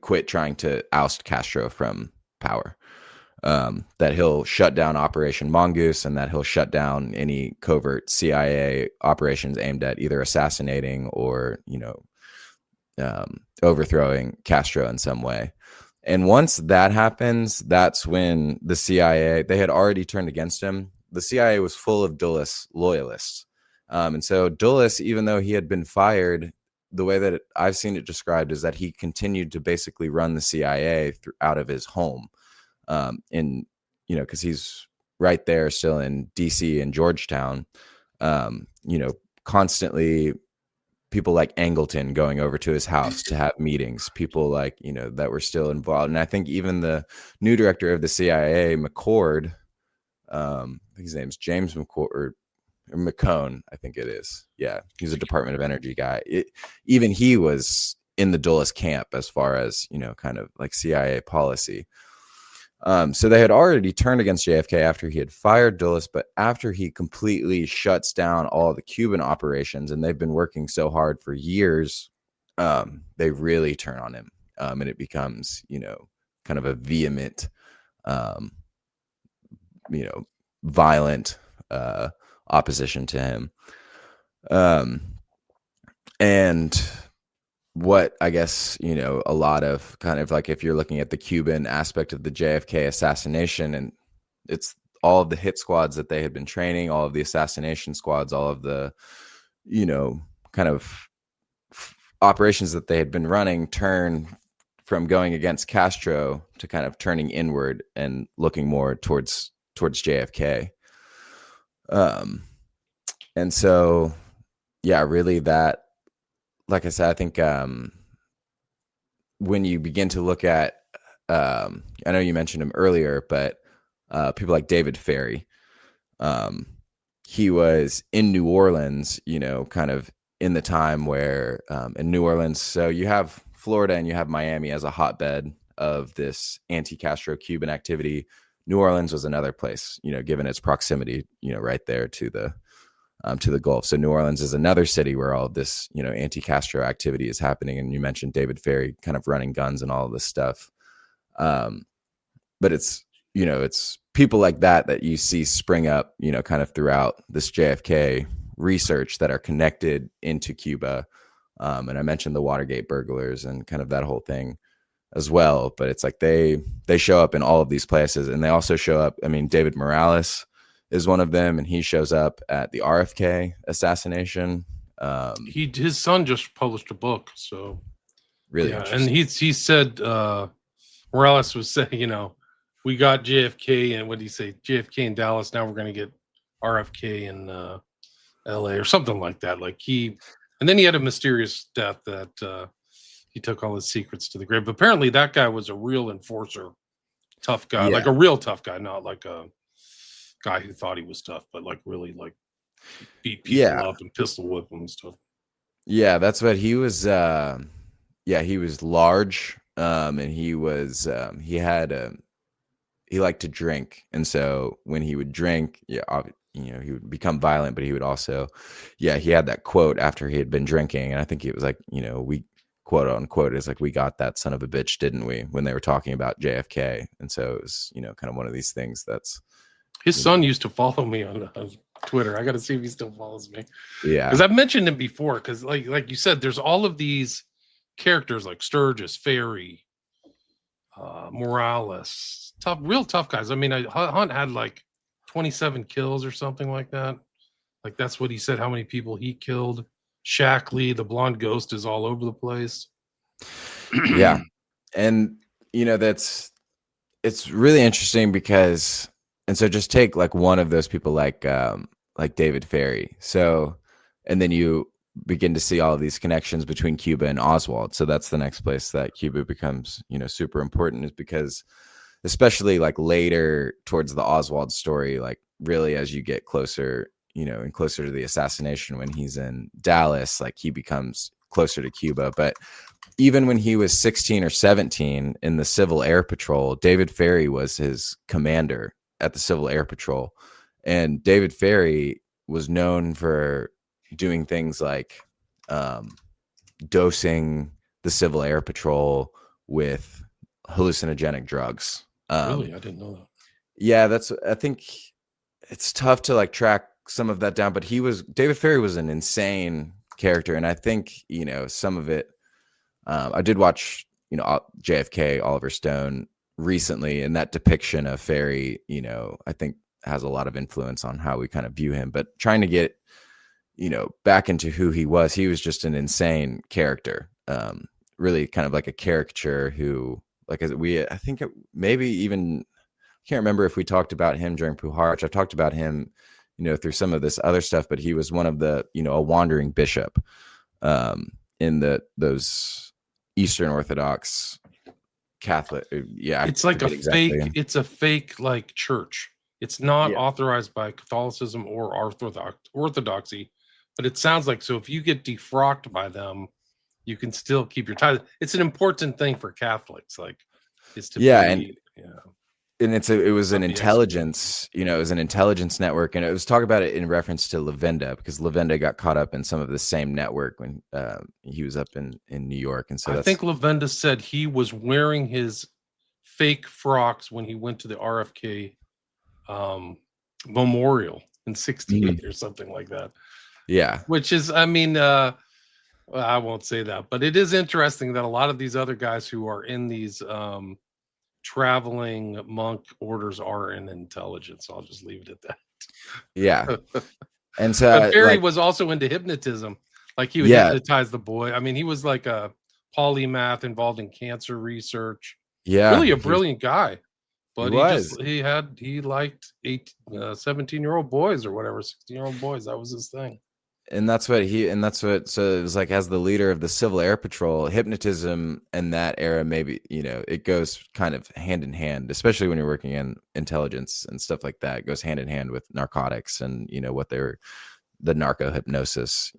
quit trying to oust Castro from power. That he'll shut down Operation Mongoose, and that he'll shut down any covert CIA operations aimed at either assassinating or, overthrowing Castro in some way. And once that happens, that's when the CIA, they had already turned against him. The CIA was full of Dulles loyalists. And so Dulles, even though he had been fired, the way that I've seen it described is that he continued to basically run the CIA out of his home. Because he's right there still in DC and Georgetown, constantly people like Angleton going over to his house to have meetings, people like, that were still involved. And I think even the new director of the CIA, McCord, I think his name's James McCord or McCone, I think it is. Yeah. He's a Department of Energy guy. Even he was in the Dulles camp as far as, kind of like CIA policy. So they had already turned against JFK after he had fired Dulles, but after he completely shuts down all the Cuban operations, and they've been working so hard for years, they really turn on him. And it becomes, kind of a vehement, violent opposition to him. And what I guess, a lot of kind of like, if you're looking at the Cuban aspect of the JFK assassination, and it's all of the hit squads that they had been training, all of the assassination squads, all of the, kind of operations that they had been running, turn from going against Castro to kind of turning inward and looking more towards JFK. And so, yeah, really that, like I said, I think when you begin to look at, I know you mentioned him earlier, but people like David Ferry, um, he was in New Orleans, kind of in the time where in New Orleans, so you have Florida and you have Miami as a hotbed of this anti-Castro Cuban activity. New Orleans was another place, given its proximity, right there to the Gulf. So New Orleans is another city where all of this, anti-Castro activity is happening. And you mentioned David Ferry kind of running guns and all of this stuff. But it's people like that you see spring up, kind of throughout this JFK research that are connected into Cuba. And I mentioned the Watergate burglars and kind of that whole thing as well. But it's like they show up in all of these places, and they also show up. I mean, David Morales is one of them, and he shows up at the RFK assassination. His son just published a book, so really and he said Morales was saying, we got JFK, and what did he say? JFK in Dallas. Now we're going to get RFK in LA or something like that. And then he had a mysterious death that he took all his secrets to the grave. But apparently that guy was a real enforcer, tough guy, like a real tough guy, not like a guy who thought he was tough, but really beat people up and pistol whip them and stuff. Yeah, that's what he was. He was large, and he was. He liked to drink, and so when he would drink, he would become violent. But he would also, he had that quote after he had been drinking, and I think it was like, we quote unquote is like, we got that son of a bitch, didn't we? When they were talking about JFK, and so it was, kind of one of these things that's. His son used to follow me on Twitter. I got to see if he still follows me. Yeah, because I've mentioned him before. Because like you said, there's all of these characters like Sturgis, Ferry, Morales, real tough guys. I mean, Hunt had like 27 kills or something like that. Like that's what he said. How many people he killed? Shackley, the blonde ghost, is all over the place. Yeah, and it's really interesting because. And so just take like one of those people like David Ferry. So, and then you begin to see all of these connections between Cuba and Oswald. So that's the next place that Cuba becomes, super important, is because especially like later towards the Oswald story, like really as you get closer, and closer to the assassination when he's in Dallas, like he becomes closer to Cuba. But even when he was 16 or 17 in the Civil Air Patrol, David Ferry was his commander at the Civil Air Patrol. And David Ferry was known for doing things like dosing the Civil Air Patrol with hallucinogenic drugs. Really? I didn't know that. Yeah, I think it's tough to like track some of that down, but David Ferry was an insane character. And I think, some of it, I did watch, JFK, Oliver Stone recently, and that depiction of Ferry, I think has a lot of influence on how we kind of view him. But trying to get, back into who he was just an insane character. Really kind of like a caricature who, like, I think maybe even, I can't remember if we talked about him during Puharich. I've talked about him, through some of this other stuff, but he was one of the, a wandering bishop in those Eastern Orthodox Catholic. Yeah, it's like a fake. It's a fake like church. It's not authorized by Catholicism or Orthodoxy, but it sounds like, so if you get defrocked by them, you can still keep your tithe. It's an important thing for Catholics, like, is to and it was an intelligence, it was an intelligence network, and it was talking about it in reference to Lavenda, because Lavenda got caught up in some of the same network when he was up in New York. And so I think Lavenda said he was wearing his fake frocks when he went to the RFK memorial in '68 or something like that. Yeah, which is, I mean, I won't say that, but it is interesting that a lot of these other guys who are in these traveling monk orders are in intelligence. I'll just leave it at that. Yeah. And so Ferry was also into hypnotism. Like he would hypnotize the boy. I mean, he was like a polymath involved in cancer research. Yeah. Really a brilliant guy. But he liked 17-year-old boys or whatever, 16-year-old boys. That was his thing. and that's what so it was like, as the leader of the Civil Air Patrol, hypnotism in that era, maybe, it goes kind of hand in hand, especially when you're working in intelligence and stuff like that. It goes hand in hand with narcotics and what they're the narco hypnosis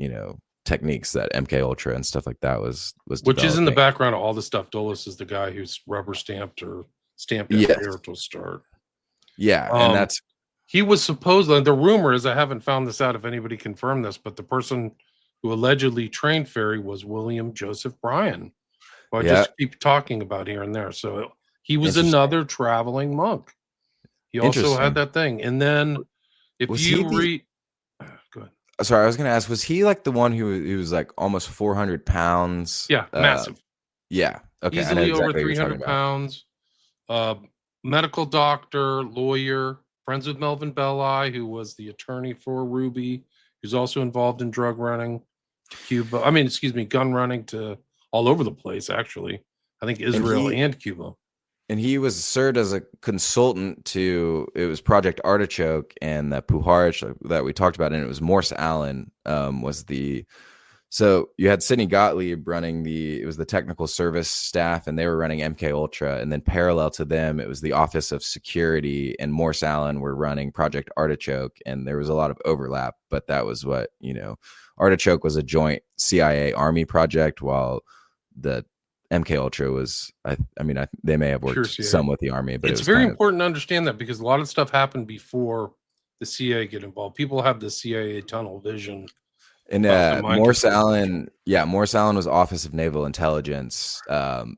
techniques that MK Ultra and stuff like that was Which is in the developing. background of all the stuff. Dulles is the guy who's rubber stamped or stamped Yes. every to start. Yeah, and that's he was supposedly, the rumor is, I haven't found this out if anybody confirmed this, but the person who allegedly trained Ferry was William Joseph Bryan, who I just keep talking about here and there. So he was another traveling monk. He also had that thing. And then if you read, go ahead. Sorry, I was going to ask, was he like the one who was like almost 400 pounds? Yeah, massive. Yeah. Okay. Easily over 300 pounds. Medical doctor, lawyer, friends with Melvin Belli, who was the attorney for Ruby, who's also involved in drug running, gun running to all over the place, actually. I think Israel and Cuba. And he was served as a consultant to, it was Project Artichoke and the Puharich that we talked about, and it was Morse Allen so you had Sidney Gottlieb running it was the technical service staff, and they were running MK Ultra, and then parallel to them, it was the Office of Security, and Morse Allen were running Project Artichoke, and there was a lot of overlap, but that was what, Artichoke was a joint CIA Army project, while the MK Ultra was, they may have worked some with the Army, but it's very important to understand that, because a lot of stuff happened before the CIA get involved. People have the CIA tunnel vision. And Morse Allen was Office of Naval Intelligence.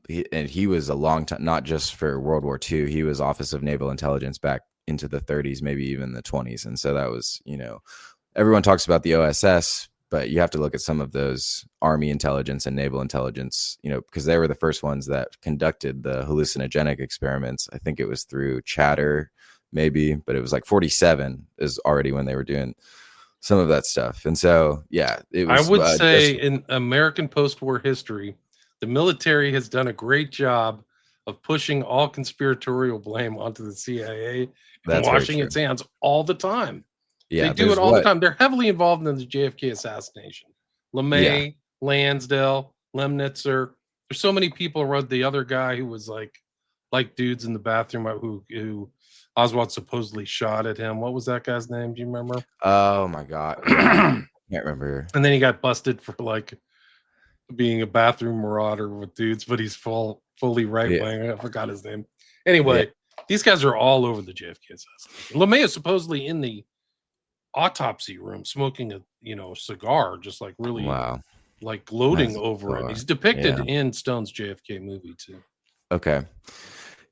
He was a long time, not just for World War II. He was Office of Naval Intelligence back into the 30s, maybe even the 20s. And so that was, everyone talks about the OSS, but you have to look at some of those Army intelligence and naval intelligence, because they were the first ones that conducted the hallucinogenic experiments. I think it was through Chatter, maybe, but it was like 47 is already when they were doing some of that stuff. And so, yeah, it was, I would say in American post-war history, the military has done a great job of pushing all conspiratorial blame onto the CIA and washing its hands all the time. Yeah, they do it all the time. They're heavily involved in the JFK assassination. LeMay, Lansdale, Lemnitzer. There's so many people around. The other guy who was like dudes in the bathroom who Oswald supposedly shot at him. What was that guy's name? Do you remember? Oh my God. Yeah. Can't remember. And then he got busted for being a bathroom marauder with dudes, but he's fully right wing. I forgot his name. Anyway, these guys are all over the JFK assassination. LeMay is supposedly in the autopsy room smoking a cigar, just really gloating over it. He's depicted in Stone's JFK movie too. Okay.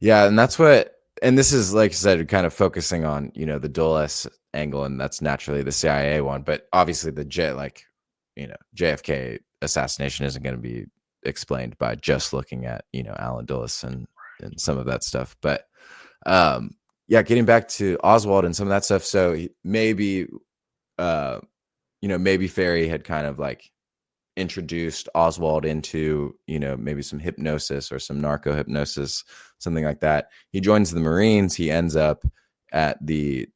Yeah, and that's what. And this is, like I said, kind of focusing on, the Dulles angle, and that's naturally the CIA one. But obviously the JFK assassination isn't going to be explained by just looking at, Allen Dulles and some of that stuff. But getting back to Oswald and some of that stuff. So maybe Ferry had kind of introduced Oswald into, maybe some hypnosis or some narco hypnosis, something like that. He joins the Marines. He ends up at the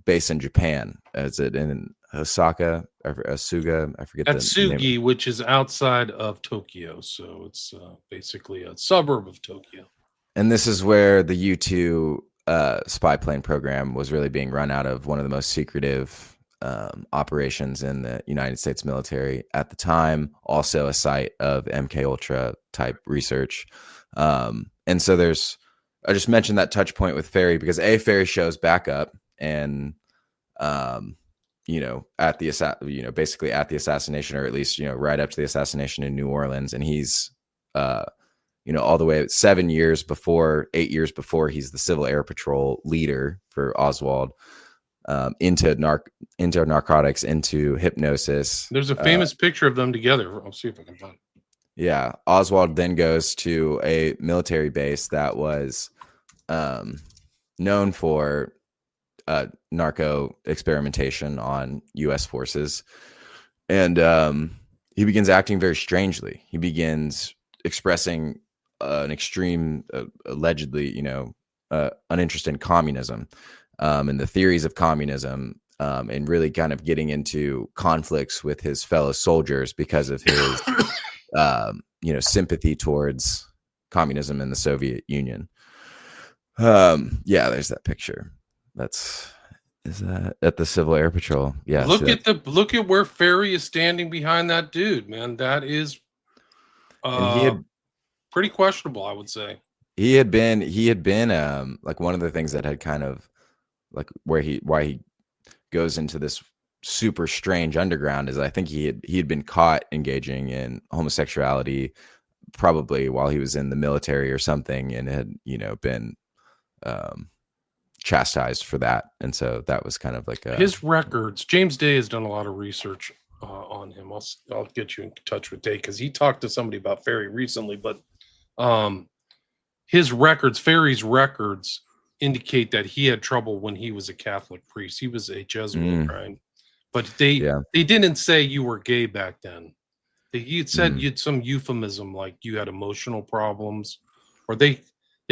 base in Japan. Is it in Osaka or Asuga? I forget. Atsugi, which is outside of Tokyo. So it's basically a suburb of Tokyo. And this is where the U-2 spy plane program was really being run out of, one of the most secretive operations in the United States military at the time, also a site of MK Ultra type research. And so I just mentioned that touch point with Ferry because Ferry shows back up and, at the, basically at the assassination, or at least, right up to the assassination in New Orleans. And he's, all the way 8 years before, he's the Civil Air Patrol leader for Oswald. Into narcotics, into hypnosis. There's a famous picture of them together. I'll see if I can find it. Yeah. Oswald then goes to a military base that was known for narco experimentation on U.S. forces. And he begins acting very strangely. He begins expressing an extreme, allegedly, uninterest in communism. And the theories of communism, and really kind of getting into conflicts with his fellow soldiers because of his, sympathy towards communism in the Soviet Union. There's that picture. Is that at the Civil Air Patrol? Yeah. Look at where Ferry is standing behind that dude, man. That is And he had pretty questionable, I would say. he had been like one of the things that had kind of like why he goes into this super strange underground is I think he had been caught engaging in homosexuality probably while he was in the military or something, and had been chastised for that. And so that was kind of like his records. James Day has done a lot of research on him. I'll get you in touch with Day because he talked to somebody about Ferry recently, but his records, Ferry's records, indicate that he had trouble when he was a Catholic priest. He was a Jesuit, right? But they didn't say you were gay back then. He said you had some euphemism like you had emotional problems, or they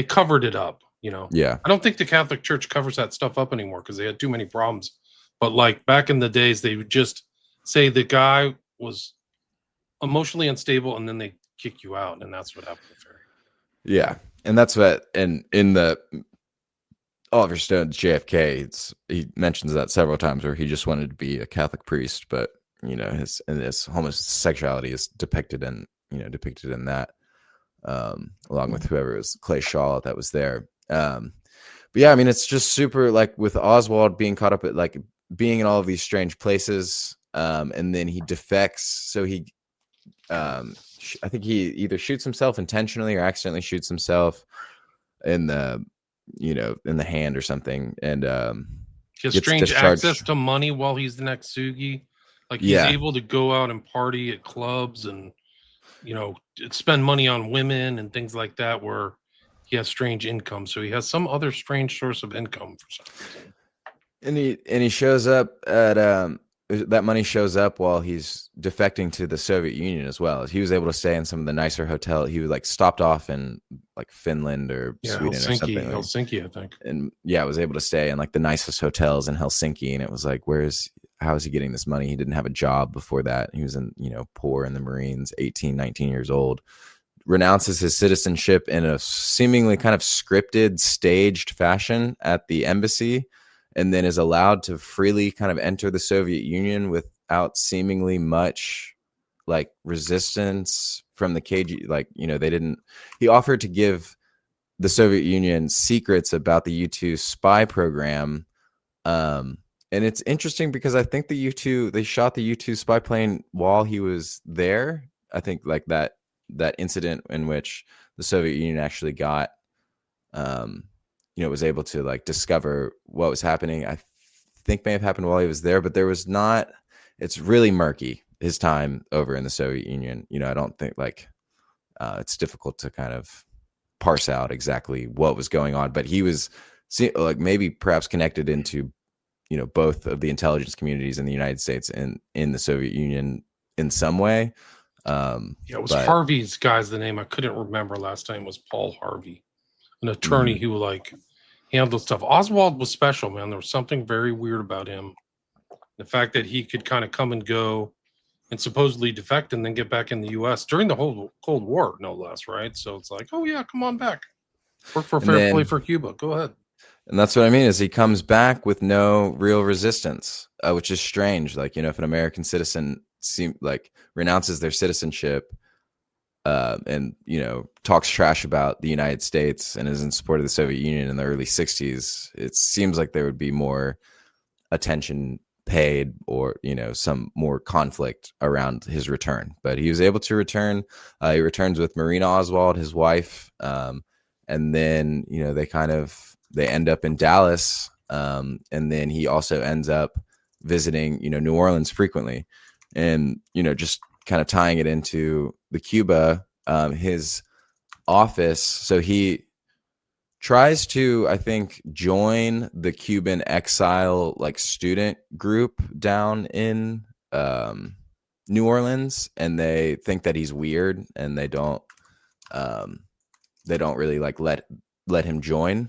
covered it up. I don't think the Catholic Church covers that stuff up anymore because they had too many problems. But like back in the days, they would just say the guy was emotionally unstable, and then they kick you out, and that's what happened to Ferry. Yeah, and that's what, and in the Oliver Stone's JFK, he mentions that several times where he just wanted to be a Catholic priest, but his homosexuality is depicted in that, along with whoever was Clay Shaw that was there. But yeah, I mean, it's just super, like with Oswald being caught up at like being in all of these strange places, and then he defects. So he, I think he either shoots himself intentionally or accidentally shoots himself in the hand or something, and he has strange access to money while he's the next Sugi. Like he's able to go out and party at clubs and spend money on women and things like that, where he has strange income. So he has some other strange source of income for some reason. And he shows up at that money shows up while he's defecting to the Soviet Union as well. He was able to stay in some of the nicer hotels. He was like stopped off in like Finland or Sweden or something. Helsinki, I think. And was able to stay in like the nicest hotels in Helsinki. And it was like, how is he getting this money? He didn't have a job before that. He was poor in the Marines, 18, 19 years old. Renounces his citizenship in a seemingly kind of scripted, staged fashion at the embassy, and then is allowed to freely kind of enter the Soviet Union without seemingly much like resistance from the KGB. Like, he offered to give the Soviet Union secrets about the U-2 spy program. And it's interesting because I think they shot the U-2 spy plane while he was there. I think like that incident in which the Soviet Union actually got, was able to like discover what was happening, I think may have happened while he was there, but it's really murky, his time over in the Soviet Union. I don't think it's difficult to kind of parse out exactly what was going on, but he was like maybe perhaps connected into, both of the intelligence communities in the United States and in the Soviet Union in some way. It was Harvey's guy's the name. I couldn't remember last time. Was Paul Harvey, an attorney who like handled stuff. Oswald was special, man. There was something very weird about him. The fact that he could kind of come and go and supposedly defect and then get back in the U.S. during the whole Cold War, no less, right? So it's like, oh yeah, come on back. Work for fair play for Cuba. Go ahead. And that's what I mean is he comes back with no real resistance, which is strange. Like, if an American citizen renounces their citizenship and talks trash about the United States and is in support of the Soviet Union in the early 60s, it seems like there would be more attention paid or some more conflict around his return. But he was able to return. He returns with Marina Oswald, his wife, and then they end up in Dallas, and then he also ends up visiting New Orleans frequently. And, just kind of tying it into the Cuba, his office. So he tries to, I think, join the Cuban exile, like student group down in New Orleans. And they think that he's weird and they don't really like let him join.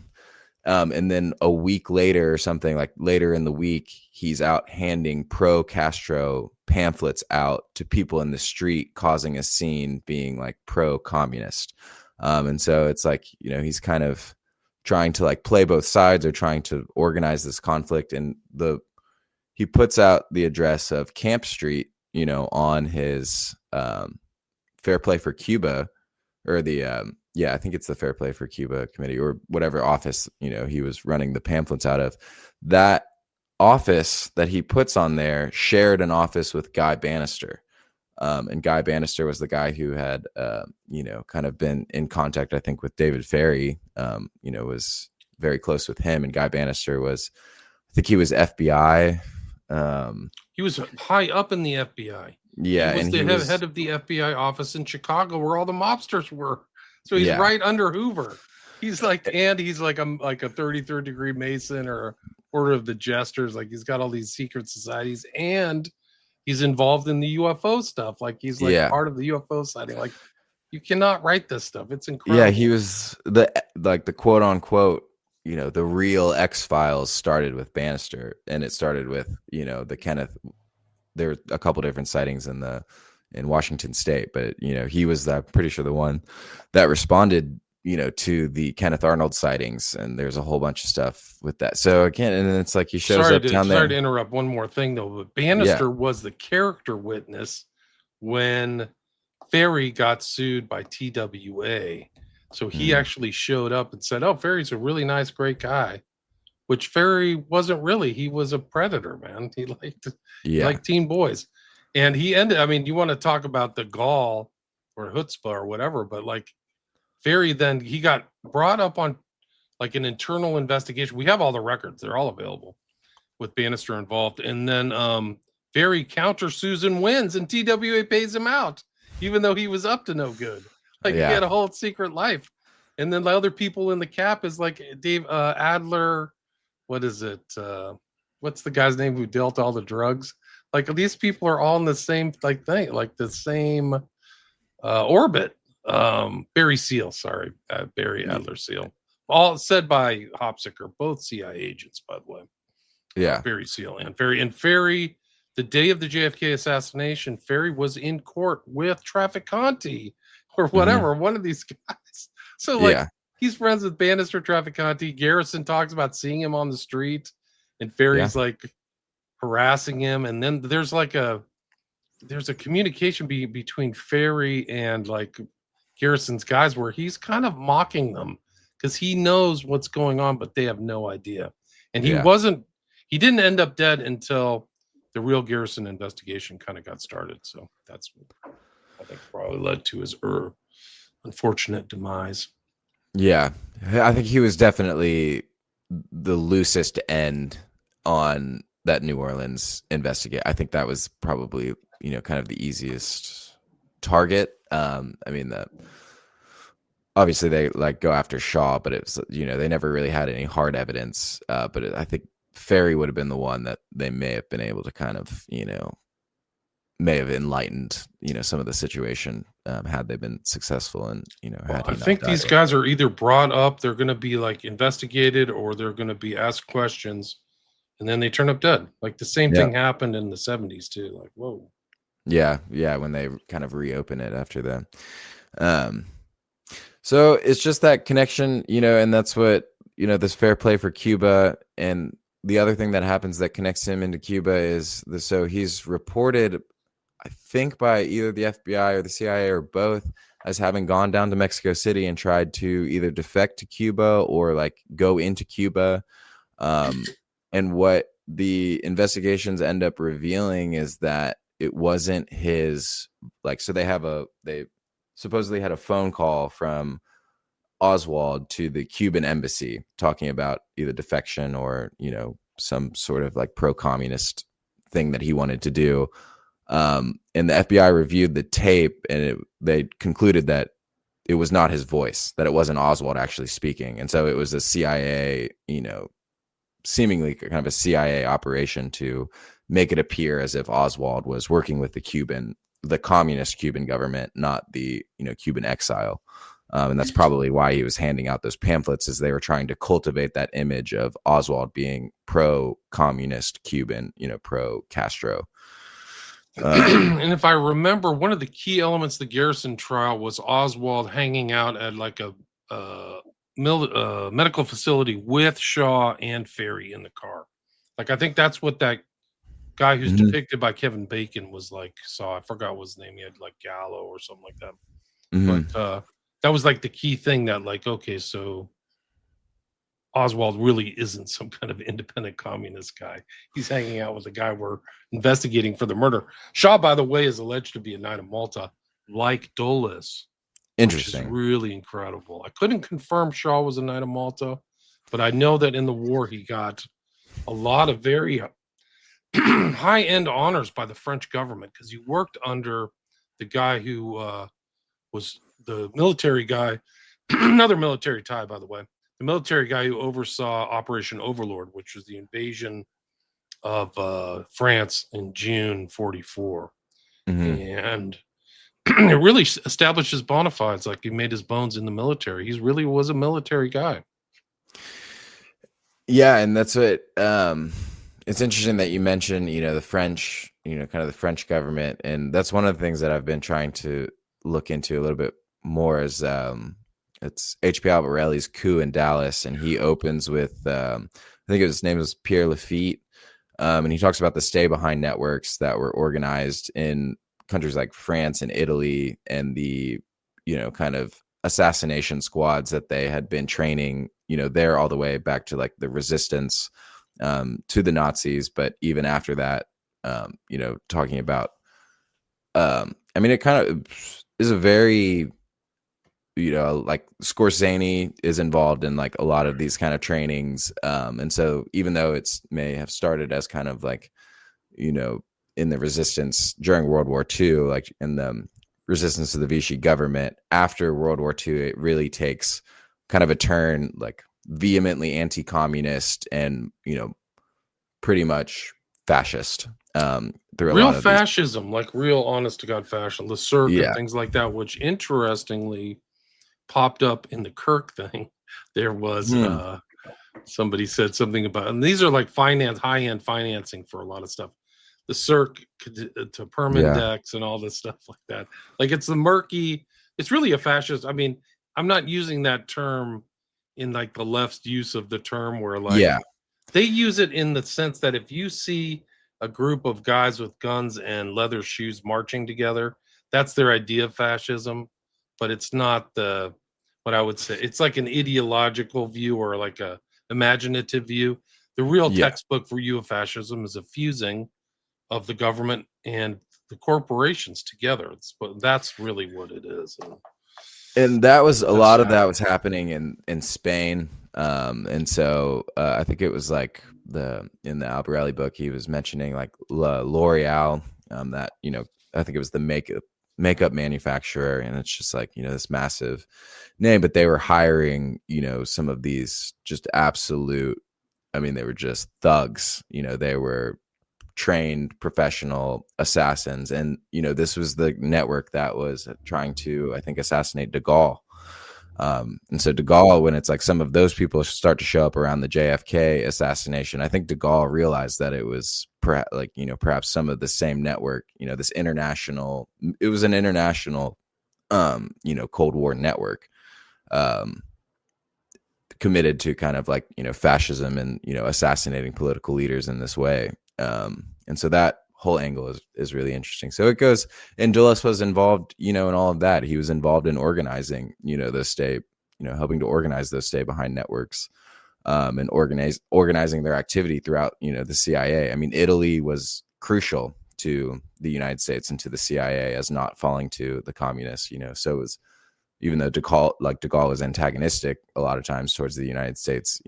And then a week later or something, like later in the week, he's out handing pro-Castro pamphlets out to people in the street, causing a scene, being like pro-communist. And so it's like, he's kind of trying to like play both sides or trying to organize this conflict. And he puts out the address of Camp Street, on his Fair Play for Cuba, or the I think it's the Fair Play for Cuba committee or whatever office he was running the pamphlets out of. That office that he puts on there shared an office with Guy Bannister, and Guy Bannister was the guy who had kind of been in contact, I think, with David Ferry. Was very close with him, and Guy Bannister was, I think he was FBI. He was high up in the FBI. Yeah, he was the head of the FBI office in Chicago, where all the mobsters were. So he's right under Hoover. He's like, and he's like a 33rd degree Mason or a Order of the Jesters. Like, he's got all these secret societies, and he's involved in the UFO stuff. Like, he's like part of the UFO sighting. Like, you cannot write this stuff. It's incredible. Yeah, he was the quote unquote, the real X-Files started with Bannister, and it started with, the Kenneth. There were a couple different sightings in Washington State, but he was pretty sure the one that responded, to the Kenneth Arnold sightings, and there's a whole bunch of stuff with that. So again, and it's like he shows up down there. Sorry to interrupt. One more thing though, but Bannister was the character witness when Ferry got sued by TWA. So he actually showed up and said, "Oh, Ferry's a really nice, great guy," which Ferry wasn't really. He was a predator, man. He liked teen boys. And he ended, I mean, you want to talk about the gall or chutzpah or whatever, but like Ferry, then he got brought up on like an internal investigation. We have all the records. They're all available with Bannister involved. And then Ferry countersues and wins, and TWA pays him out, even though he was up to no good. Like, he had a whole secret life. And then the other people in the cap is like Dave Adler. What is it? What's the guy's name who dealt all the drugs? Like, these people are all in the same thing, like the same orbit. Barry Seal, sorry, Barry Adler Seal. All said by Hopsicker, both CIA agents, by the way. Yeah, Barry Seal and Ferry. The day of the JFK assassination, Ferry was in court with Trafficante or whatever, one of these guys. So like, he's friends with Bannister, Trafficante. Garrison talks about seeing him on the street, and Ferry's like harassing him. And then there's a communication between Ferry and like Garrison's guys where he's kind of mocking them because he knows what's going on, but they have no idea. And he didn't end up dead until the real Garrison investigation kind of got started. So that's what I think probably led to his unfortunate demise. Yeah, I think he was definitely the loosest end on that New Orleans investigate. I think that was probably, kind of the easiest target. I mean, obviously they like go after Shaw, but it was, they never really had any hard evidence. But I think Ferry would have been the one that they may have been able to kind of, may have enlightened, some of the situation had they been successful. And, I think these guys are either brought up, they're going to be like investigated, or they're going to be asked questions, and then they turn up dead. Like the same thing happened in the 70s too. Like, whoa. Yeah. When they kind of reopen it after that. So it's just that connection, and that's what, this Fair Play for Cuba. And the other thing that happens that connects him into Cuba is so he's reported, I think, by either the FBI or the CIA or both, as having gone down to Mexico City and tried to either defect to Cuba or like go into Cuba. And what the investigations end up revealing is that it wasn't his, like, so they supposedly had a phone call from Oswald to the Cuban embassy talking about either defection or, some sort of like pro-communist thing that he wanted to do. And the FBI reviewed the tape, and they concluded that it was not his voice, that it wasn't Oswald actually speaking. And so it was a CIA, seemingly kind of a CIA operation to make it appear as if Oswald was working with the communist Cuban government, not the, Cuban exile. And that's probably why he was handing out those pamphlets, as they were trying to cultivate that image of Oswald being pro-communist Cuban, pro-Castro. And if I remember, one of the key elements of the Garrison trial was Oswald hanging out at like a medical facility with Shaw and Ferry in the car. Like, I think that's what that guy who's depicted by Kevin Bacon was like. Saw, I forgot what his name. He had like Gallo or something like that. But that was like the key thing, that like, okay, so Oswald really isn't some kind of independent communist guy. He's hanging out with a guy we're investigating for the murder. Shaw, by the way, is alleged to be a Knight of Malta, like Dulles. Interesting. Which is really incredible. I couldn't confirm Shaw was a Knight of Malta, but I know that in the war he got a lot of very high-end honors by the French government, because he worked under the guy who was the military guy, another military tie, by the way, the military guy who oversaw Operation Overlord, which was the invasion of France in June 44. And it really established his bona fides. Like, he made his bones in the military. He really was a military guy. Yeah, and that's what it's interesting that you mentioned, the French, kind of the French government, and that's one of the things that I've been trying to look into a little bit more. Is it's H.P. Albarelli's coup in Dallas, and he opens with I think his name was Pierre Lafitte, and he talks about the stay behind networks that were organized in countries like France and Italy, and the kind of assassination squads that they had been training there all the way back to like the resistance to the Nazis. But even after that, talking about it kind of is a very like Scorsese is involved in like a lot of these kind of trainings, and so even though it's may have started as kind of like in the resistance during World War II, like in the resistance to the Vichy government, after World War II, it really takes kind of a turn, like vehemently anti-communist and, pretty much fascist. Through real fascism, like real honest to God fascism, the circuit, Yeah. things like that, which interestingly popped up in the Kirk thing. There was somebody said something about, and these are like high-end financing for a lot of stuff. The Cirque to Permindex and all this stuff like that. Like, it's the murky, it's really a fascist. I mean, I'm not using that term in like the left's use of the term, where like they use it in the sense that if you see a group of guys with guns and leather shoes marching together, that's their idea of fascism. But it's not what I would say. It's like an ideological view, or like a imaginative view. The real textbook for you of fascism is a fusing of the government and the corporations together. That's really what it is. And that was a lot of that was happening in Spain. And so I think it was like in the Albarelli book, he was mentioning like L'Oreal, that, I think it was the makeup manufacturer. And it's just like, this massive name, but they were hiring, some of these just absolute, they were just thugs, they were trained professional assassins. And this was the network that was trying to, I think, assassinate de Gaulle. And so de Gaulle, when it's like some of those people start to show up around the JFK assassination, I think de Gaulle realized that it was perhaps some of the same network, this international, it was an international Cold War network committed to kind of like fascism and assassinating political leaders in this way. And so that whole angle is really interesting. So it goes, and Dulles was involved, in all of that. He was involved in organizing, those stay, helping to organize those stay behind networks, and organizing their activity throughout, the CIA. Italy was crucial to the United States and to the CIA as not falling to the communists, so it was, even though de Gaulle was antagonistic a lot of times towards the United States,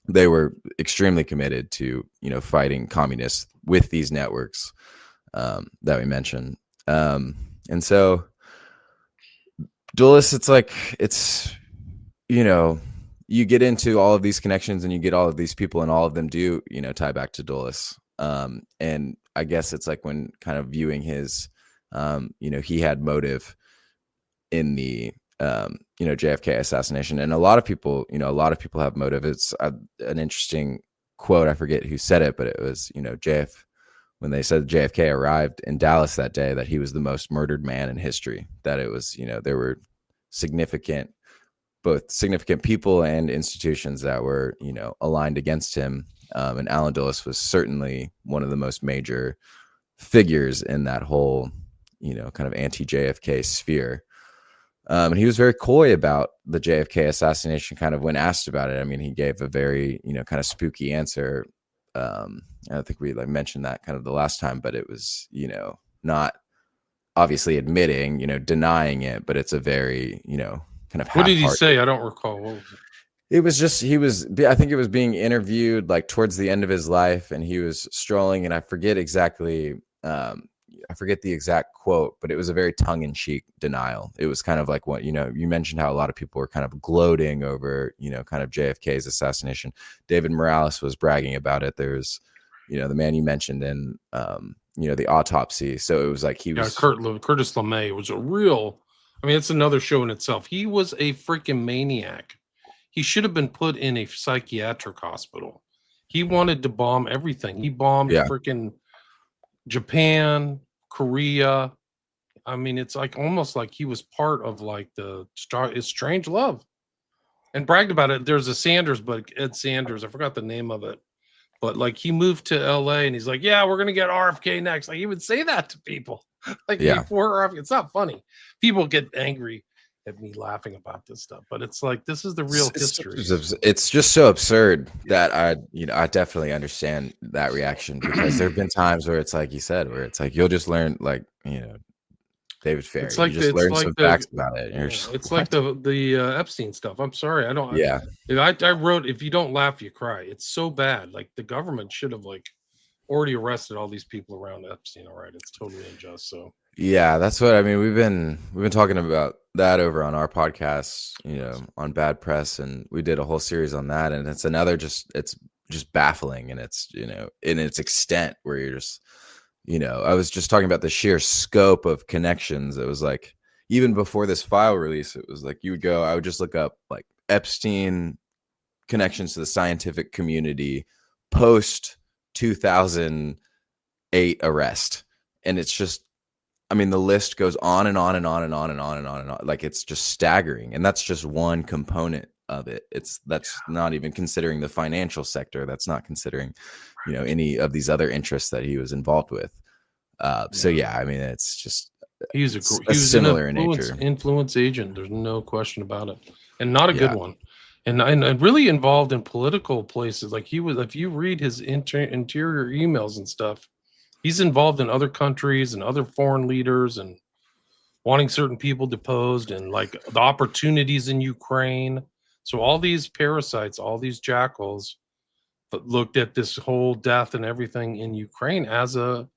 they were extremely committed to, fighting communists with these networks that we mentioned. And so Dulles, you get into all of these connections and you get all of these people, and all of them do, tie back to Dulles. And I guess it's like when kind of viewing his, he had motive in the JFK assassination. And a lot of people have motive. It's an interesting quote. I forget who said it, but it was, when they said JFK arrived in Dallas that day, that he was the most murdered man in history, that it was, there were both significant people and institutions that were, aligned against him. And Allen Dulles was certainly one of the most major figures in that whole, kind of anti-JFK sphere. And he was very coy about the JFK assassination, kind of when asked about it. I mean, he gave a very, kind of spooky answer. I think we mentioned that kind of the last time, but it was, not obviously admitting, denying it, but it's a very, kind of What did he say? I don't recall. What was it? It was just, I think it was being interviewed like towards the end of his life, and he was strolling, and I forget the exact quote, but it was a very tongue-in-cheek denial. It was kind of like what, you mentioned how a lot of people were kind of gloating over, kind of JFK's assassination. David Morales was bragging about it. There's, the man you mentioned in, the autopsy. So it was like he was... Curtis LeMay was a real... I mean, it's another show in itself. He was a freaking maniac. He should have been put in a psychiatric hospital. He wanted to bomb everything. He bombed freaking Japan, Korea. I mean, it's like almost like he was part of like his strange love, and bragged about it. There's a Sanders book, Ed Sanders. I forgot the name of it, but like he moved to LA and he's like, yeah, we're going to get RFK next. Like he would say that to people before RFK. It's not funny. People get angry at me laughing about this stuff, but it's like, this is the real history. It's just so absurd that I definitely understand that reaction, because there have been times where it's like you said, where it's like, you'll just learn David Ferry. It's like, you just learn some facts about it. It's like the Epstein stuff. I'm sorry. I don't. Yeah. I wrote, if you don't laugh, you cry. It's so bad. Like the government should have already arrested all these people around Epstein. All right. It's totally unjust. So. Yeah, that's what I mean. We've been talking about that over on our podcast, on Bad Press, and we did a whole series on that. And it's it's just baffling, and it's, in its extent, where you're just, I was just talking about the sheer scope of connections. It was like, even before this file release, it was like I would just look up like Epstein connections to the scientific community post 2008 arrest, and it's just, I mean, the list goes on and on and on and on and on and on and on. Like, it's just staggering. And that's just one component of it. That's not even considering the financial sector. That's not considering, any of these other interests that he was involved with. So yeah, I mean, it's just, he was similar in nature. Influence agent. There's no question about it. And not a good one. And really involved in political places. Like he was, if you read his interior emails and stuff, he's involved in other countries and other foreign leaders and wanting certain people deposed, and like the opportunities in Ukraine. So all these parasites, all these jackals, looked at this whole death and everything in Ukraine as a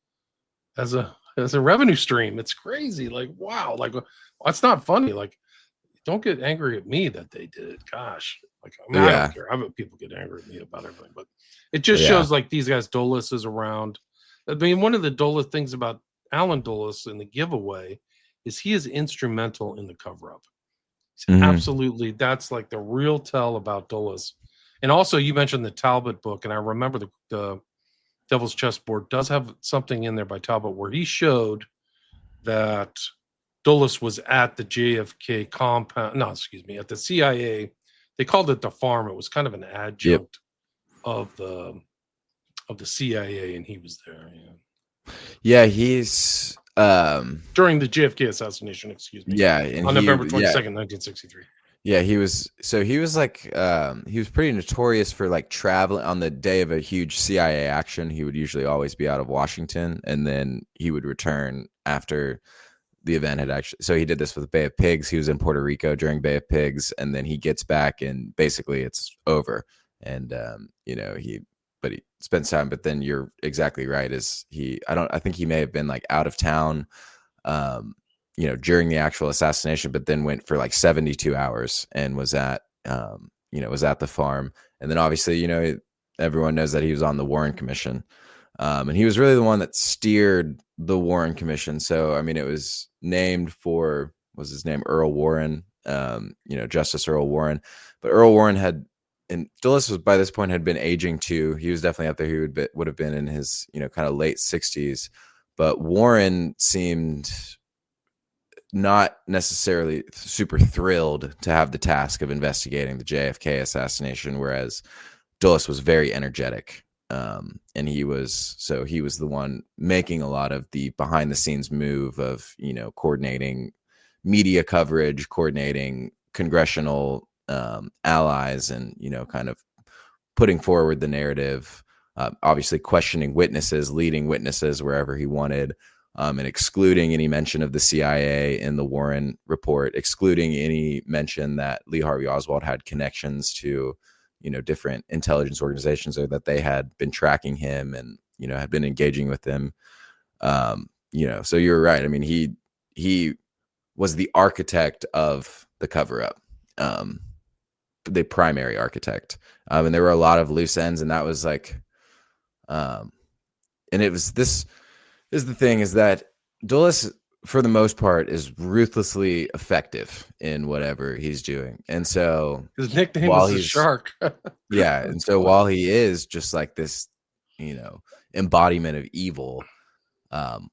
revenue stream. It's crazy. Like, wow. Like, that's not funny. Like, don't get angry at me that they did it. Gosh. Like, I mean, I don't care. I bet people get angry at me about everything, but it just shows like these guys, Dulles is around. I mean, one of the Dulles things about Allen Dulles in the giveaway is he is instrumental in the cover-up. Absolutely. That's like the real tell about Dulles. And also, you mentioned the Talbot book, and I remember the Devil's Chessboard does have something in there by Talbot where he showed that Dulles was at the JFK compound. No, excuse me, at the CIA. They called it the farm. It was kind of an adjunct of the CIA, and he was there. Yeah, he's during the JFK assassination. Excuse me. Yeah, and on November 22nd, 1963. Yeah, he was like he was pretty notorious for like traveling on the day of a huge CIA action. He would usually always be out of Washington, and then he would return after the event had actually. So he did this with Bay of Pigs. He was in Puerto Rico during Bay of Pigs, and then he gets back, and basically it's over. And he spends time. But then you're exactly right. I think he may have been like out of town, during the actual assassination, but then went for like 72 hours and was at the farm. And then obviously, everyone knows that he was on the Warren Commission. And he was really the one that steered the Warren Commission. So, I mean, it was named for, was his name? Earl Warren, Justice Earl Warren. But Earl Warren and Dulles was by this point had been aging too. He was definitely up there. He would have been in his, kind of late 60s. But Warren seemed not necessarily super thrilled to have the task of investigating the JFK assassination, whereas Dulles was very energetic. And he was the one making a lot of the behind the scenes move of, coordinating media coverage, coordinating congressional allies, and, kind of putting forward the narrative, obviously questioning witnesses, leading witnesses wherever he wanted, and excluding any mention of the CIA in the Warren report, excluding any mention that Lee Harvey Oswald had connections to, different intelligence organizations, or that they had been tracking him and, had been engaging with him. So you're right. I mean, he was the architect of the cover up, the primary architect. And there were a lot of loose ends, and that was like, and it was, this is the thing, is that Dulles, for the most part, is ruthlessly effective in whatever he's doing. And so his nickname is the Shark. Yeah. And so while he is just like this, embodiment of evil,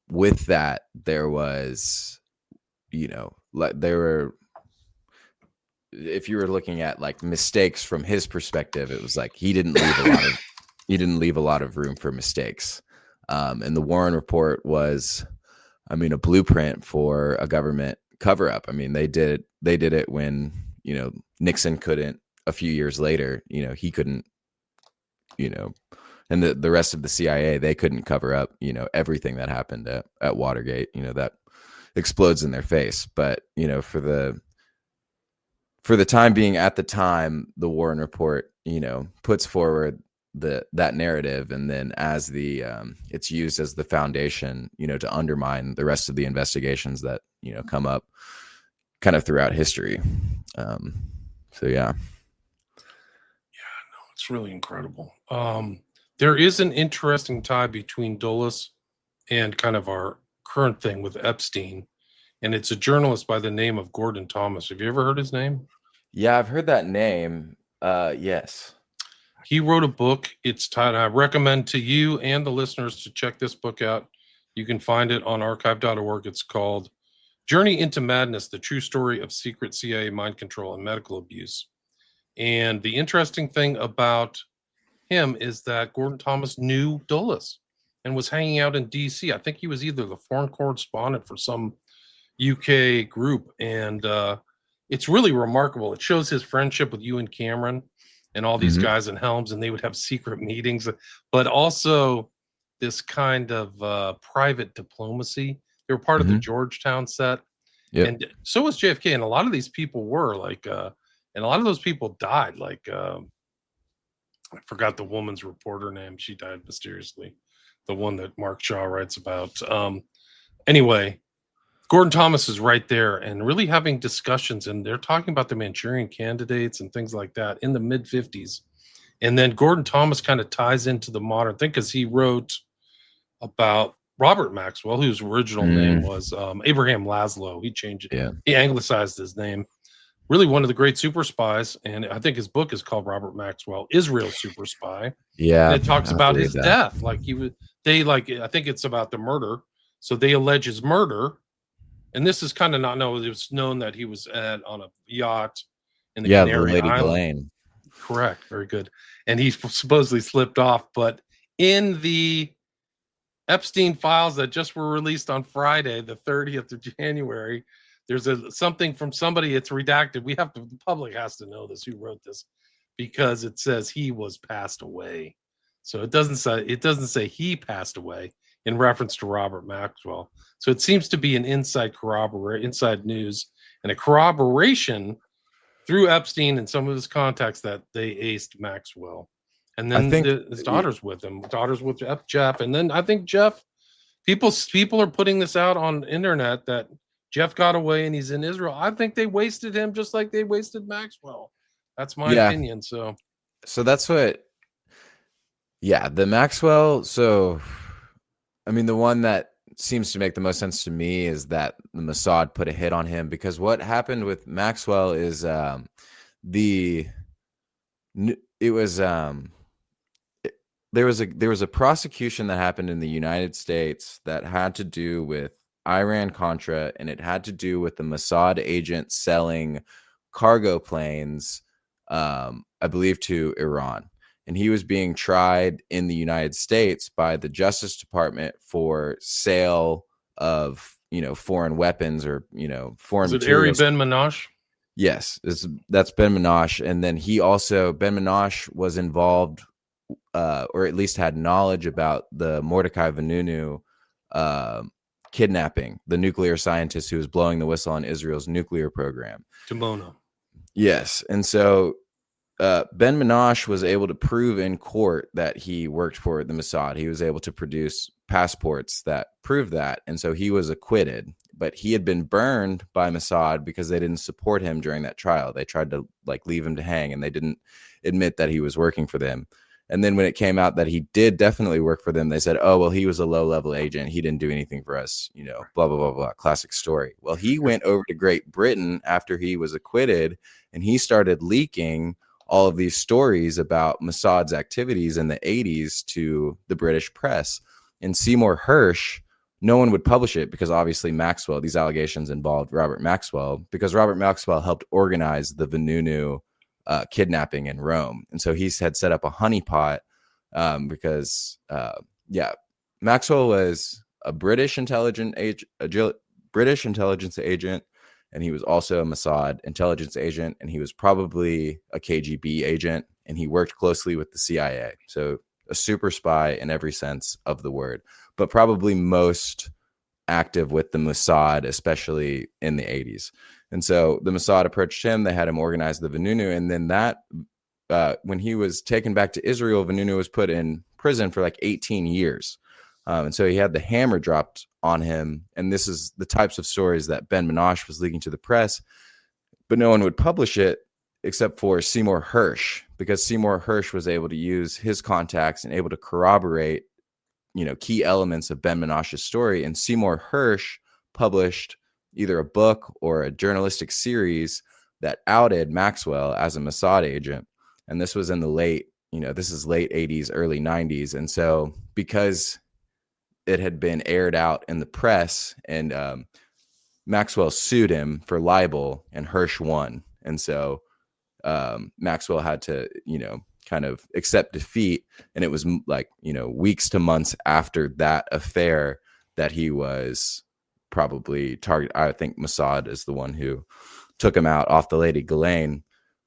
with that, there was, there were, if you were looking at like mistakes from his perspective, it was like he didn't leave a lot of room for mistakes. And the Warren report was, a blueprint for a government cover up. I mean, they did it when, Nixon couldn't, a few years later, he couldn't, and the rest of the CIA, they couldn't cover up, everything that happened at Watergate, that explodes in their face. But, for the time being, at the time, the Warren report, puts forward that narrative, and then as the it's used as the foundation, to undermine the rest of the investigations that come up kind of throughout history. Yeah, it's really incredible. There is an interesting tie between Dulles and kind of our current thing with Epstein, and it's a journalist by the name of Gordon Thomas. Have you ever heard his name? Yeah, I've heard that name. Yes. He wrote a book. It's titled, I recommend to you and the listeners to check this book out. You can find it on archive.org. It's called Journey into Madness, The True Story of Secret CIA Mind Control and Medical Abuse. And the interesting thing about him is that Gordon Thomas knew Dulles and was hanging out in D.C. I think he was either the foreign correspondent for some UK group. And it's really remarkable. It shows his friendship with Ewan Cameron and all these guys in Helms, and they would have secret meetings, but also this kind of private diplomacy. They were part of the Georgetown set. Yep. And so was JFK. And a lot of these people were like, and a lot of those people died. Like, I forgot the woman's reporter name. She died mysteriously. The one that Mark Shaw writes about. Anyway, Gordon Thomas is right there and really having discussions, and they're talking about the Manchurian candidates and things like that in the mid 50s. And then Gordon Thomas kind of ties into the modern thing because he wrote about Robert Maxwell, whose original name was Abraham Laszlo. He changed it. Yeah. He anglicized his name. Really one of the great super spies. And I think his book is called Robert Maxwell, Israel's Super Spy. Yeah. And it talks about his death. Like I think it's about the murder. So they allege his murder. And this is kind of not known. It was known that he was on a yacht in the Canary Lady Island. Blaine. Correct. Very good. And he supposedly slipped off. But in the Epstein files that just were released on Friday, the 30th of January, there's something from somebody. It's redacted. The public has to know this, who wrote this, because it says he was passed away. So it doesn't say he passed away in reference to Robert Maxwell. So it seems to be an inside news and a corroboration through Epstein and some of his contacts that they aced Maxwell. And then his daughter's with him. Daughter's with Jeff. And then I think Jeff, people are putting this out on the internet that Jeff got away and he's in Israel. I think they wasted him just like they wasted Maxwell. That's my opinion. So that's what, the Maxwell. So, I mean, the one that seems to make the most sense to me is that the Mossad put a hit on him, because what happened with Maxwell is it was there was a prosecution that happened in the United States that had to do with Iran Contra, and it had to do with the Mossad agent selling cargo planes, I believe, to Iran. And he was being tried in the United States by the Justice Department for sale of, foreign weapons or, foreign materials. Is it Ari Ben Manash? Yes, that's Ben Manash. And then Ben Manash was involved, or at least had knowledge about the Mordecai Vanunu kidnapping, the nuclear scientist who was blowing the whistle on Israel's nuclear program. Timona. Yes. And so Ben Manash was able to prove in court that he worked for the Mossad. He was able to produce passports that proved that. And so he was acquitted, but he had been burned by Mossad because they didn't support him during that trial. They tried to leave him to hang, and they didn't admit that he was working for them. And then when it came out that he did definitely work for them, they said, oh, well, he was a low-level agent. He didn't do anything for us, blah, blah, blah, blah. Classic story. Well, he went over to Great Britain after he was acquitted, and he started leaking all of these stories about Mossad's activities in the 80s to the British press. And Seymour Hersh, no one would publish it because obviously Maxwell, these allegations involved Robert Maxwell, because Robert Maxwell helped organize the Vanunu kidnapping in Rome. And so he had set up a honeypot because Maxwell was a British intelligence agent, and he was also a Mossad intelligence agent, and he was probably a KGB agent, and he worked closely with the CIA. So a super spy in every sense of the word, but probably most active with the Mossad, especially in the 80s. And so the Mossad approached him. They had him organize the Vanunu. And then when he was taken back to Israel, Vanunu was put in prison for 18 years. And so he had the hammer dropped on him. And this is the types of stories that Ben Manash was leaking to the press, but no one would publish it except for Seymour Hersh, because Seymour Hersh was able to use his contacts and able to corroborate, key elements of Ben Manash's story. And Seymour Hersh published either a book or a journalistic series that outed Maxwell as a Mossad agent. And this was in the late 80s, early 90s. And so because it had been aired out in the press, and Maxwell sued him for libel, and Hersh won. And so Maxwell had to, kind of accept defeat. And it was weeks to months after that affair that he was probably targeted. I think Mossad is the one who took him out off the Lady Ghislaine.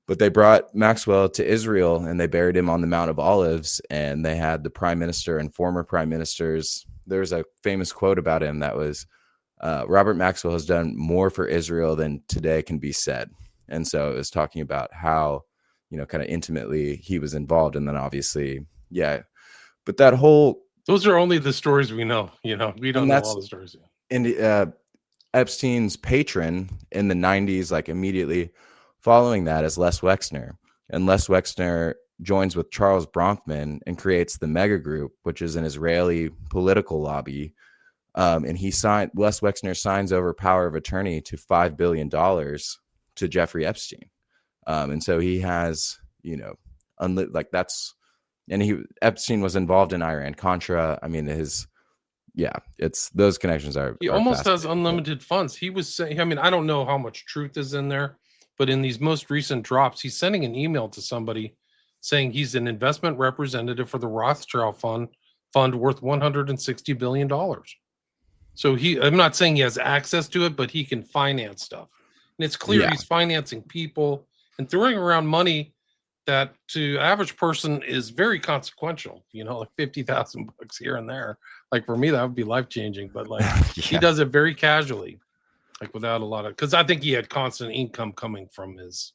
But they brought Maxwell to Israel, and they buried him on the Mount of Olives, and they had the prime minister and former prime ministers. There's a famous quote about him that was, Robert Maxwell has done more for Israel than today can be said. And so it was talking about how, kind of intimately he was involved. And then obviously, but that whole... Those are only the stories we know, we don't know all the stories. And Epstein's patron in the 90s, immediately following that, is Les Wexner. And Les Wexner joins with Charles Bronfman and creates the Mega Group, which is an Israeli political lobby. And Les Wexner signs over power of attorney to $5 billion to Jeffrey Epstein. And so he has, Epstein was involved in Iran Contra. I mean, it's those connections are. He almost has unlimited funds. He was saying, I don't know how much truth is in there, but in these most recent drops, he's sending an email to somebody saying he's an investment representative for the Rothschild fund worth $160 billion. So I'm not saying he has access to it, but he can finance stuff. And it's clear he's financing people and throwing around money that to average person is very consequential, like $50,000 here and there. For me, that would be life-changing, but he does it very casually, without a lot of, because I think he had constant income coming from his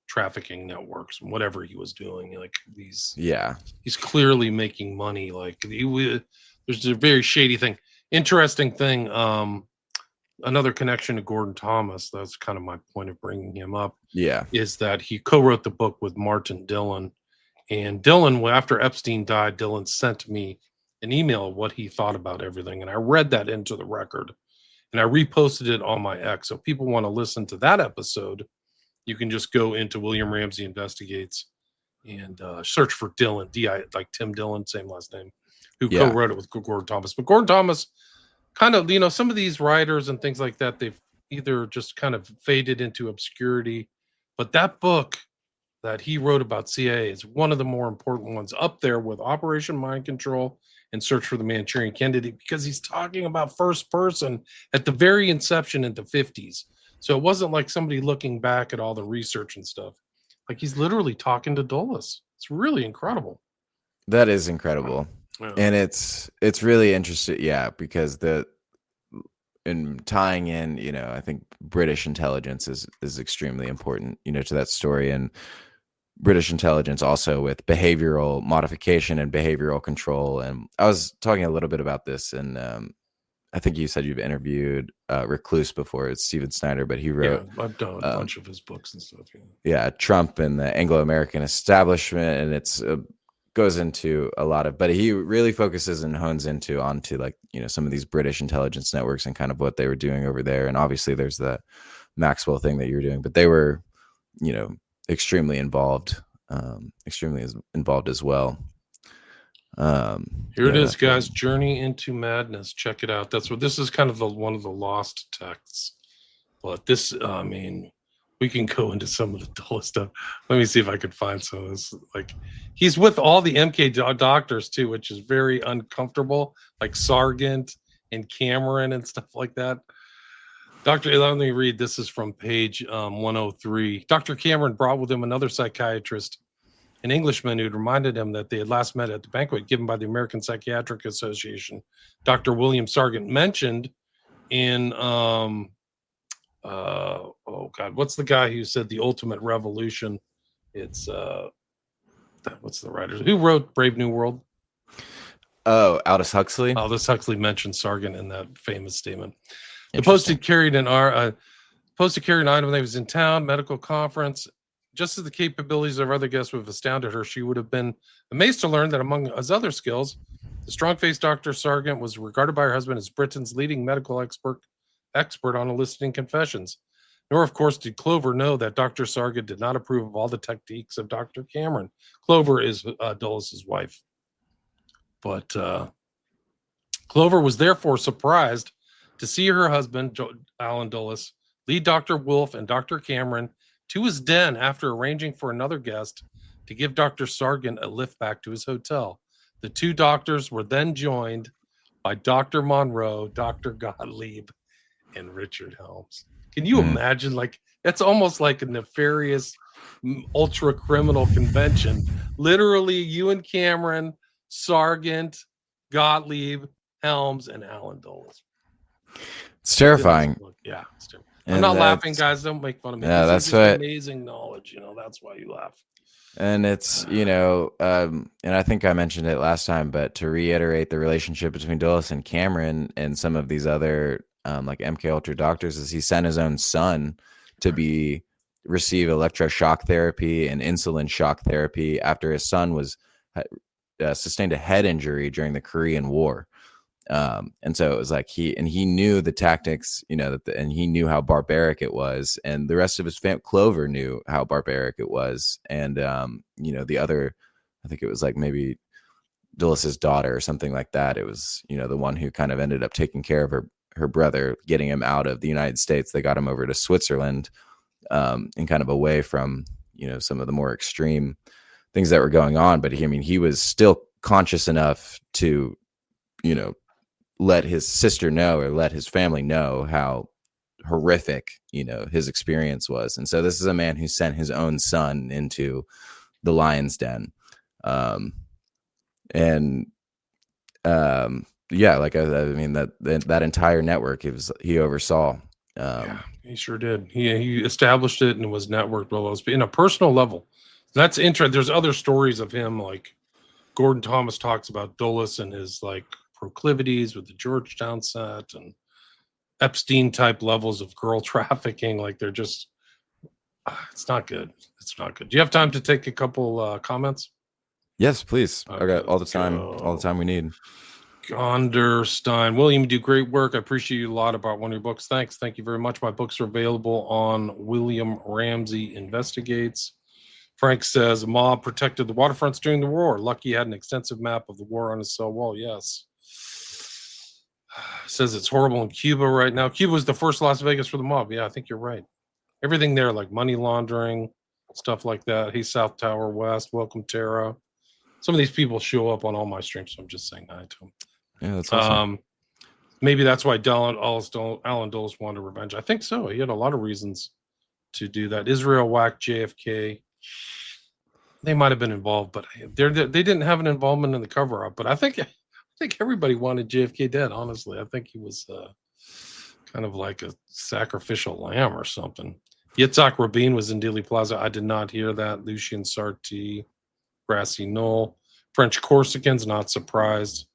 trafficking networks and whatever he was doing. He's clearly making money. There's a very shady thing. Interesting thing. Another connection to Gordon Thomas, that's kind of my point of bringing him up, is that he co-wrote the book with Martin Dillon. And Dillon, after Epstein died, Dillon sent me an email of what he thought about everything. And I read that into the record and I reposted it on my X. So if people want to listen to that episode, you can just go into William Ramsey Investigates and search for Dylan, D.I. like Tim Dillon, same last name, who co-wrote it with Gordon Thomas. But Gordon Thomas kind of, some of these writers and things like that, they've either just kind of faded into obscurity. But that book that he wrote about CIA is one of the more important ones, up there with Operation Mind Control and Search for the Manchurian Candidate, because he's talking about first person at the very inception in the 50s. So it wasn't like somebody looking back at all the research and stuff. Like he's literally talking to Dulles. It's really incredible. That is incredible. Yeah. And it's really interesting. Yeah. Because in tying in, I think British intelligence is extremely important, to that story, and British intelligence also with behavioral modification and behavioral control. And I was talking a little bit about this, and I think you said you've interviewed Recluse before. It's Stephen Snyder, but he wrote. Yeah, I've done a bunch of his books and stuff. Yeah, Trump and the Anglo-American establishment, and it's goes into a lot of. But he really focuses and hones onto like some of these British intelligence networks and kind of what they were doing over there. And obviously, there's the Maxwell thing that you were doing, but they were, extremely involved as well. Here it is, guys. Journey into Madness. Check it out. That's what this is, kind of one of the lost texts. But this, we can go into some of the dullest stuff. Let me see if I could find some of this. Like, he's with all the MK doctors too, which is very uncomfortable, like Sargent and Cameron and stuff like that. Let me read. This is from page 103. Dr. Cameron brought with him another psychiatrist, an Englishman who had reminded him that they had last met at the banquet given by the American Psychiatric Association. Dr. William Sargent mentioned in, what's the guy who said The Ultimate Revolution? It's, what's the writer? Who wrote Brave New World? Oh, Aldous Huxley? Aldous Huxley mentioned Sargent in that famous statement. The posted carried an item when they was in town, medical conference. Just as the capabilities of other guests would have astounded her, she would have been amazed to learn that among his other skills, the strong-faced Dr. Sargent was regarded by her husband as Britain's leading medical expert on eliciting confessions. Nor, of course, did Clover know that Dr. Sargent did not approve of all the techniques of Dr. Cameron. Clover is Dulles' wife. But Clover was therefore surprised to see her husband, Alan Dulles, lead Dr. Wolf and Dr. Cameron to his den after arranging for another guest to give Dr. Sargent a lift back to his hotel. The two doctors were then joined by Dr. Monroe, Dr. Gottlieb, and Richard Helms. Can you imagine? Like, that's almost like a nefarious ultra criminal convention. Literally, you and Cameron, Sargent, Gottlieb, Helms, and Alan Dulles. It's terrifying. Yeah, it's terrifying. I'm not laughing, guys. Don't make fun of me. Yeah, that's right. Amazing knowledge. That's why you laugh. And it's, and I think I mentioned it last time, but to reiterate the relationship between Dulles and Cameron and some of these other like MK Ultra doctors is he sent his own son to receive electroshock therapy and insulin shock therapy after his son was sustained a head injury during the Korean War. And so it was like he knew the tactics, and he knew how barbaric it was, and the rest of his Clover knew how barbaric it was. And, the other, I think it was like maybe Dulles' daughter or something like that. It was, the one who kind of ended up taking care of her brother, getting him out of the United States. They got him over to Switzerland, and kind of away from, some of the more extreme things that were going on. But he was still conscious enough to, let his sister know or let his family know how horrific, his experience was. And so this is a man who sent his own son into the lion's den. Yeah, like, that entire network, he oversaw. Yeah, he sure did. He established it and was networked well in a personal level. That's interesting. There's other stories of him, like Gordon Thomas talks about Dulles and his like proclivities with the Georgetown set and Epstein type levels of girl trafficking. Like, they're just, it's not good. It's not good. Do you have time to take a couple comments? Yes, please. I got all the time we need. Gonderstein. William, you do great work. I appreciate you a lot about one of your books. Thanks. Thank you very much. My books are available on William Ramsey Investigates. Frank says, mob protected the waterfronts during the war. Lucky had an extensive map of the war on his cell wall. Yes. Says it's horrible in Cuba right now. Cuba was the first Las Vegas for the mob. Yeah, I think you're right. Everything there, like money laundering, stuff like that. Hey, South Tower West. Welcome, Tara. Some of these people show up on all my streams, so I'm just saying hi to them. Yeah, that's awesome. Maybe that's why Alan Dulles wanted revenge. I think so. He had a lot of reasons to do that. Israel whacked JFK. They might have been involved, but they didn't have an involvement in the cover-up. But I think everybody wanted JFK dead. Honestly, I think he was kind of like a sacrificial lamb or something. Yitzhak Rabin was in Dealey Plaza. I did not hear that. Lucien Sarti, Grassy Knoll, French Corsicans. Not surprised.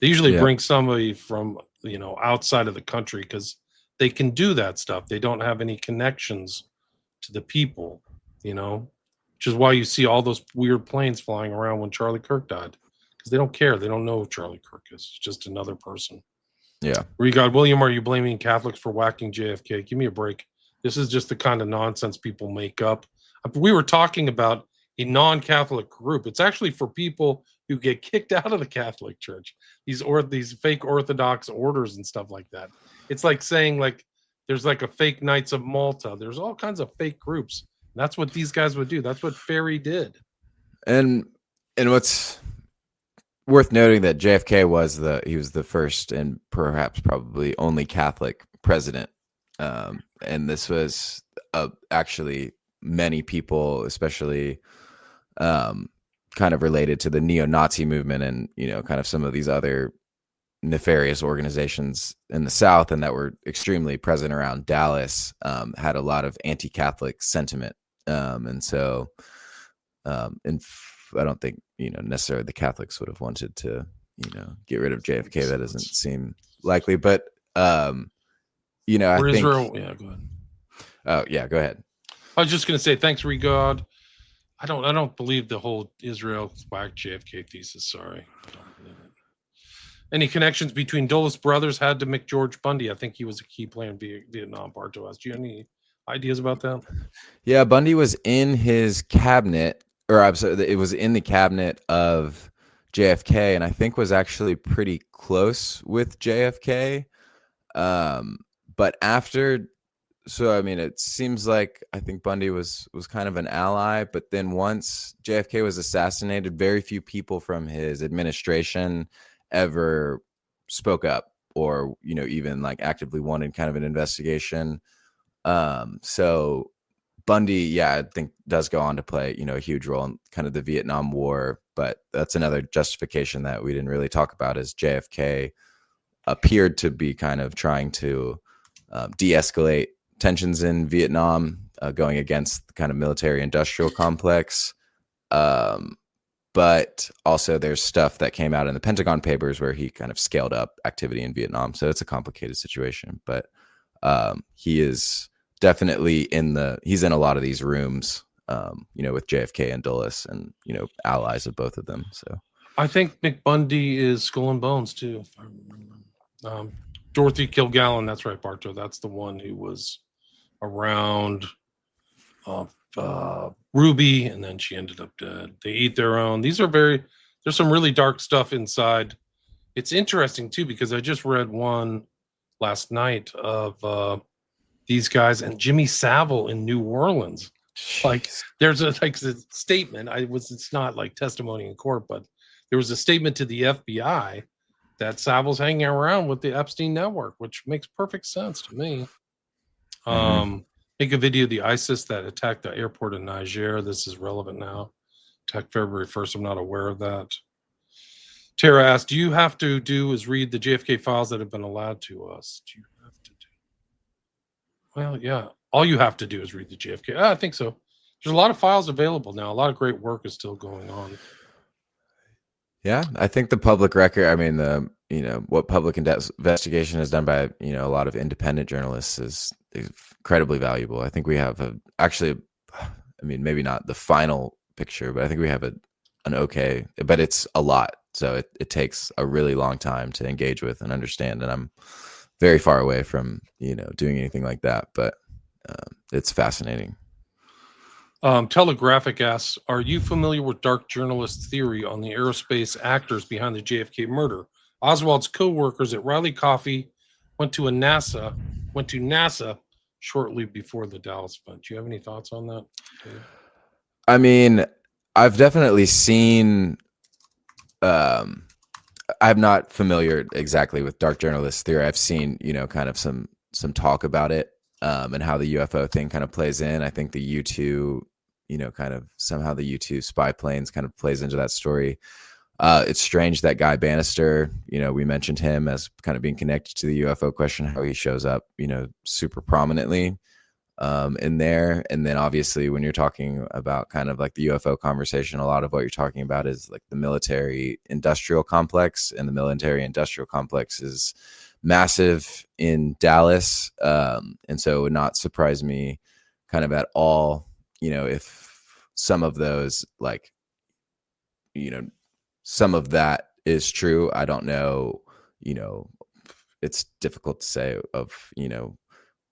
They usually bring somebody from outside of the country because they can do that stuff. They don't have any connections to the people, which is why you see all those weird planes flying around when Charlie Kirk died, because they don't care. They don't know who Charlie Kirk is. It's just another person. Yeah. Regard, William, are you blaming Catholics for whacking JFK? Give me a break. This is just the kind of nonsense people make up. We were talking about a non-Catholic group. It's actually for people who get kicked out of the Catholic Church. These fake Orthodox orders and stuff like that. It's like saying there's like a fake Knights of Malta. There's all kinds of fake groups. That's what these guys would do. That's what Ferry did. And what's worth noting that JFK was the first and perhaps probably only Catholic president. And this was actually many people, especially kind of related to the neo-Nazi movement and, kind of some of these other nefarious organizations in the South and that were extremely present around Dallas, had a lot of anti-Catholic sentiment. And so I don't think, necessarily the Catholics would have wanted to, get rid of JFK. That doesn't seem likely, but, I think Israel. Yeah, go ahead. Oh yeah, go ahead. I was just going to say, thanks, Regard. I don't believe the whole Israel whack JFK thesis. Sorry. I don't believe it. Any connections between Dulles brothers had to McGeorge Bundy? I think he was a key player in Vietnam. Bartos, do you have any ideas about that? Yeah, Bundy was in his cabinet, or I'm sorry, it was in the cabinet of JFK, and I think was actually pretty close with JFK. But after, so I mean, it seems like I think Bundy was kind of an ally, but then once JFK was assassinated, very few people from his administration ever spoke up or, even like actively wanted kind of an investigation. So Bundy, I think does go on to play, a huge role in kind of the Vietnam War, but that's another justification that we didn't really talk about, is JFK appeared to be kind of trying to de-escalate tensions in Vietnam, going against the kind of military industrial complex. But also there's stuff that came out in the Pentagon Papers where he kind of scaled up activity in Vietnam. So it's a complicated situation, but he is definitely he's in a lot of these rooms, with JFK and Dulles and, allies of both of them. So I think McBundy is Skull and Bones too, if I remember. Dorothy Kilgallen, that's right, Bartow. That's the one who was around Ruby, and then she ended up dead. They eat their own. There's some really dark stuff inside. It's interesting too, because I just read one last night of these guys and Jimmy Savile in New Orleans. Like there's a statement. It's not like testimony in court, but there was a statement to the FBI that Savile's hanging around with the Epstein network, which makes perfect sense to me. Make a video of the ISIS that attacked the airport in Niger. This is relevant now. Attacked February 1st. I'm not aware of that. Tara asked, do you have to do is read the JFK files that have been allowed to us? Do you have to do? Well, yeah. All you have to do is read the JFK. I think so. There's a lot of files available now. A lot of great work is still going on. Yeah, I think the public record, I mean, what public investigation is done by, a lot of independent journalists is incredibly valuable. I think we have maybe not the final picture, but I think we have an okay, but it's a lot. So it takes a really long time to engage with and understand. And I'm very far away from, doing anything like that, but it's fascinating. Telegraphic asks, are you familiar with dark journalist theory on the aerospace actors behind the JFK murder? Oswald's co-workers at Riley Coffee went to NASA shortly before the Dallas event. Do you have any thoughts on that, Dave? I mean, I've definitely seen, I'm not familiar exactly with dark journalist theory. I've seen, kind of some talk about it, and how the UFO thing kind of plays in. I think the U-2, kind of somehow the U-2 spy planes kind of plays into that story. It's strange that Guy Bannister, we mentioned him as kind of being connected to the UFO question, how he shows up, super prominently in there. And then obviously when you're talking about kind of like the UFO conversation, a lot of what you're talking about is like the military industrial complex, and the military industrial complex is massive in Dallas. And so it would not surprise me kind of at all, if some of those, like, some of that is true. I don't know, it's difficult to say of,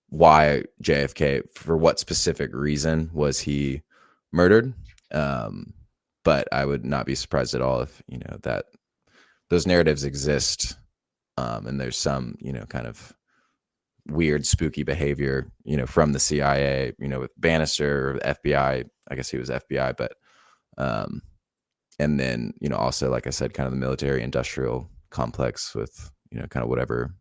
why JFK, for what specific reason was he murdered. But I would not be surprised at all if, that those narratives exist. And there's some, kind of weird, spooky behavior, from the CIA, with Bannister or FBI. I guess he was FBI, but, and then, also, like I said, kind of the military industrial complex with, kind of whatever,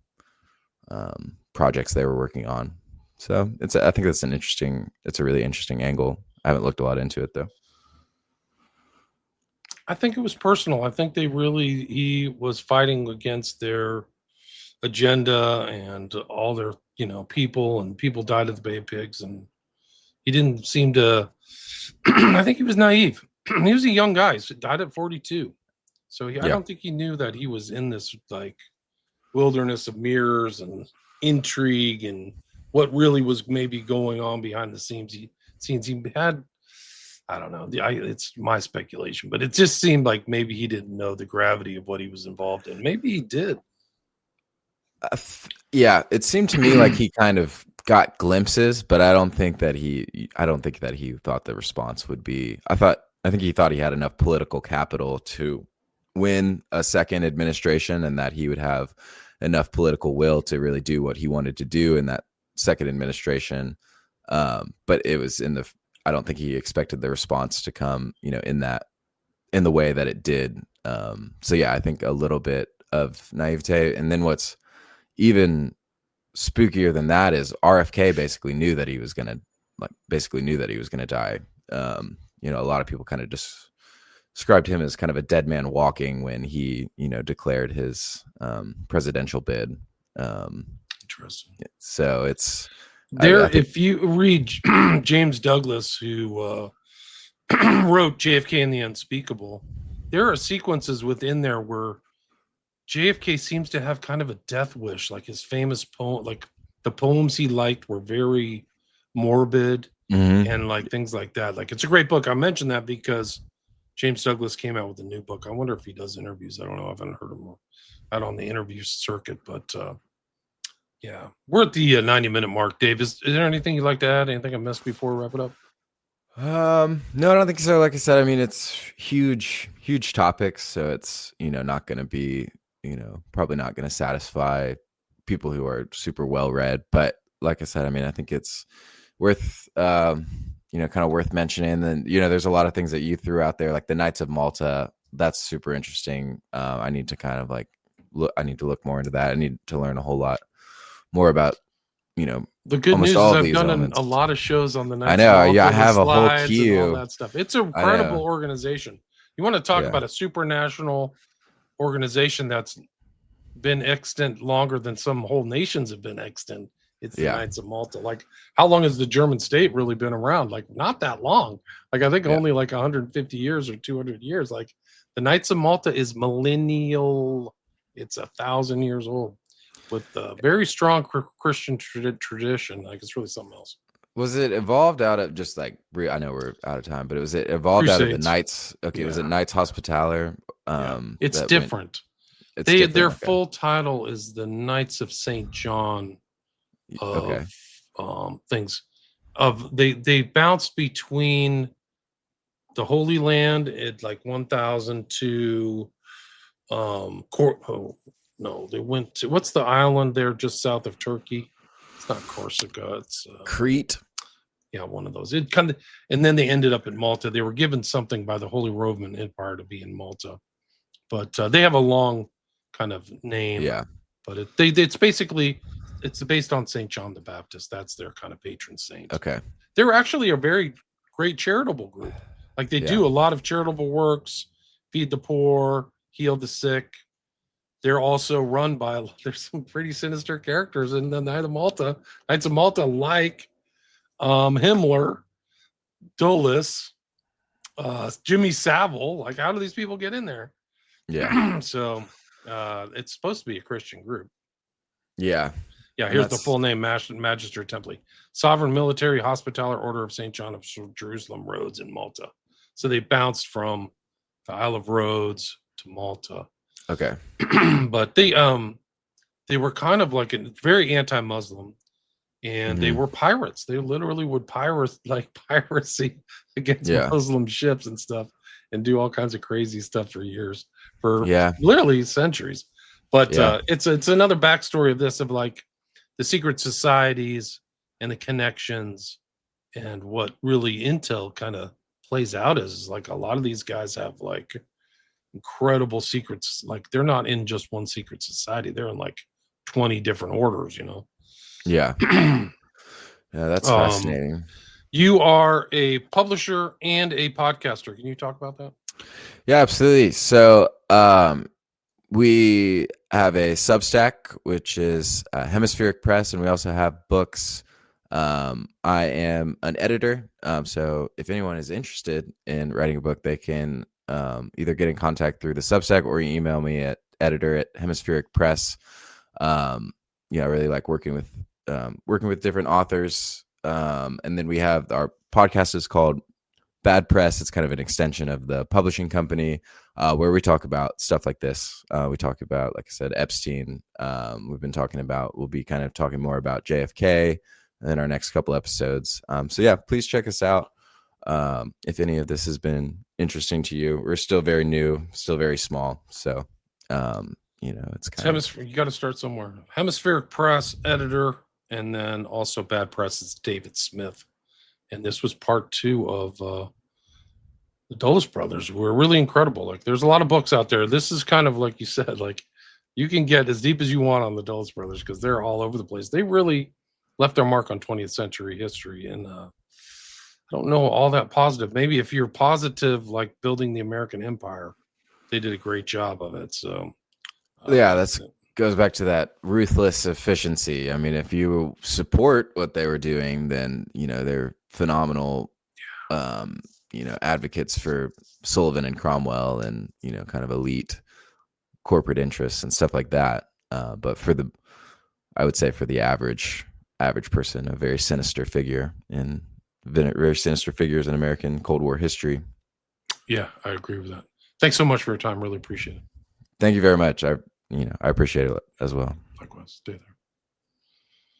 projects they were working on. So I think it's a really interesting angle. I haven't looked a lot into it though. I think it was personal. I think he was fighting against their agenda and all their, people, and people died at the Bay of Pigs, and he didn't seem to, I think he was naive. He was a young guy. He died at 42. So I don't think he knew that he was in this like wilderness of mirrors and intrigue and what really was maybe going on behind the scenes. He had, I don't know, it's my speculation, but it just seemed like maybe he didn't know the gravity of what he was involved in. Maybe he did. Yeah, it seemed to me like he kind of got glimpses, but I don't think that he thought the response would be. I think he thought he had enough political capital to win a second administration, and that he would have enough political will to really do what he wanted to do in that second administration. But it was I don't think he expected the response to come, in the way that it did. So yeah, I think a little bit of naivete. And then what's even spookier than that is RFK basically knew that he was going to die. A lot of people kind of just described him as kind of a dead man walking when he, declared his presidential bid. Interesting. So it's there. If you read James Douglas, who wrote JFK and the Unspeakable, there are sequences within there where JFK seems to have kind of a death wish, like his famous poem, like the poems he liked were very morbid, and like things like that. Like, it's a great book. I mentioned that because James Douglas came out with a new book. I wonder if he does interviews. I don't know. I haven't heard him out on the interview circuit, but yeah, we're at the 90-minute mark. Dave, is there anything you'd like to add? Anything I missed before we wrap it up? No, I don't think so. Like I said, I mean, it's huge topics. So it's, not going to be, probably not going to satisfy people who are super well read. But like I said, I mean, I think it's worth, kind of worth mentioning. And then, there's a lot of things that you threw out there, like the Knights of Malta. That's super interesting. I need to kind of I need to look more into that. I need to learn a whole lot more about, the good news is I've done a lot of shows on the Knights. I know. Of Malta, I have a whole queue. All that stuff. It's an incredible organization. You want to talk about a supranational organization that's been extant longer than some whole nations have been extant. It's the Knights of Malta. Like, how long has the German state really been around? Like, not that long. Like, I think only like 150 years or 200 years. Like, the Knights of Malta is millennial. It's 1,000 years old with a very strong Christian tradition. Like, it's really something else. Was it evolved out of just like, I know we're out of time, but it evolved Crusades. Out of the Knights? Okay, was it Knights Hospitaller? It's that different. It's different. Their Okay. full title is the Knights of St. John Okay. of things. They bounce between the Holy Land at like 1000 to no, they went to, what's the island there just south of Turkey? It's not Corsica, it's Crete. yeah, one of those. It kind of, and then they ended up in Malta. They were given something by the Holy Roman Empire to be in Malta, but they have a long kind of name. Yeah. But it's basically, it's based on Saint John the Baptist. That's their kind of patron saint. Okay. They're actually a very great charitable group. Like they do a lot of charitable works, feed the poor, heal the sick. They're also run by, there's some pretty sinister characters in the Knights of Malta, like Himmler, Dulles, Jimmy Savile. Like, how do these people get in there? Yeah. So it's supposed to be a Christian group. Yeah. Yeah, here's the full name: Magister Templi, Sovereign Military Hospitaller Order of St. John of Jerusalem, Rhodes, in Malta. So they bounced from the Isle of Rhodes to Malta. Okay. But they were kind of like very anti-Muslim, and they were pirates. They literally would piracy against Muslim ships and stuff, and do all kinds of crazy stuff for years, for literally centuries. But it's another backstory of this, of like the secret societies and the connections, and what really Intel kind of plays out is like a lot of these guys have like incredible secrets. Like they're not in just one secret society, they're in like 20 different orders, you know. Yeah. Yeah, that's fascinating. You are a publisher and a podcaster. Can you talk about that? Yeah, absolutely. So we have a Substack, which is Hemispheric Press, and we also have books. I am an editor, so if anyone is interested in writing a book, they can either get in contact through the Substack or email me at editor@Hemispheric Press. I really like working with different authors. And then we have our podcast is called Bad Press. It's kind of an extension of the publishing company, where we talk about stuff like this. We talk about, like I said, Epstein. We'll be kind of talking more about JFK in our next couple episodes. So yeah, please check us out. If any of this has been interesting to you. We're still very new, still very small. So, it's kind of, you got to start somewhere. Hemispheric Press editor, and then also Bad Press is David Smith. And this was part 2 of the Dulles brothers, who were really incredible. Like there's a lot of books out there. This is kind of like you said, like you can get as deep as you want on the Dulles brothers because they're all over the place. They really left their mark on 20th century history. And I don't know all that positive. Maybe if you're positive, like building the American empire, they did a great job of it. So that's goes back to that ruthless efficiency. I mean, if you support what they were doing, then they're phenomenal advocates for Sullivan and Cromwell and kind of elite corporate interests and stuff like that. But I would say for the average person, a very sinister figure in very sinister figures in American Cold War history. Yeah, I agree with that. Thanks so much for your time. Really appreciate it. Thank you very much. I appreciate it as well. Likewise. Stay there.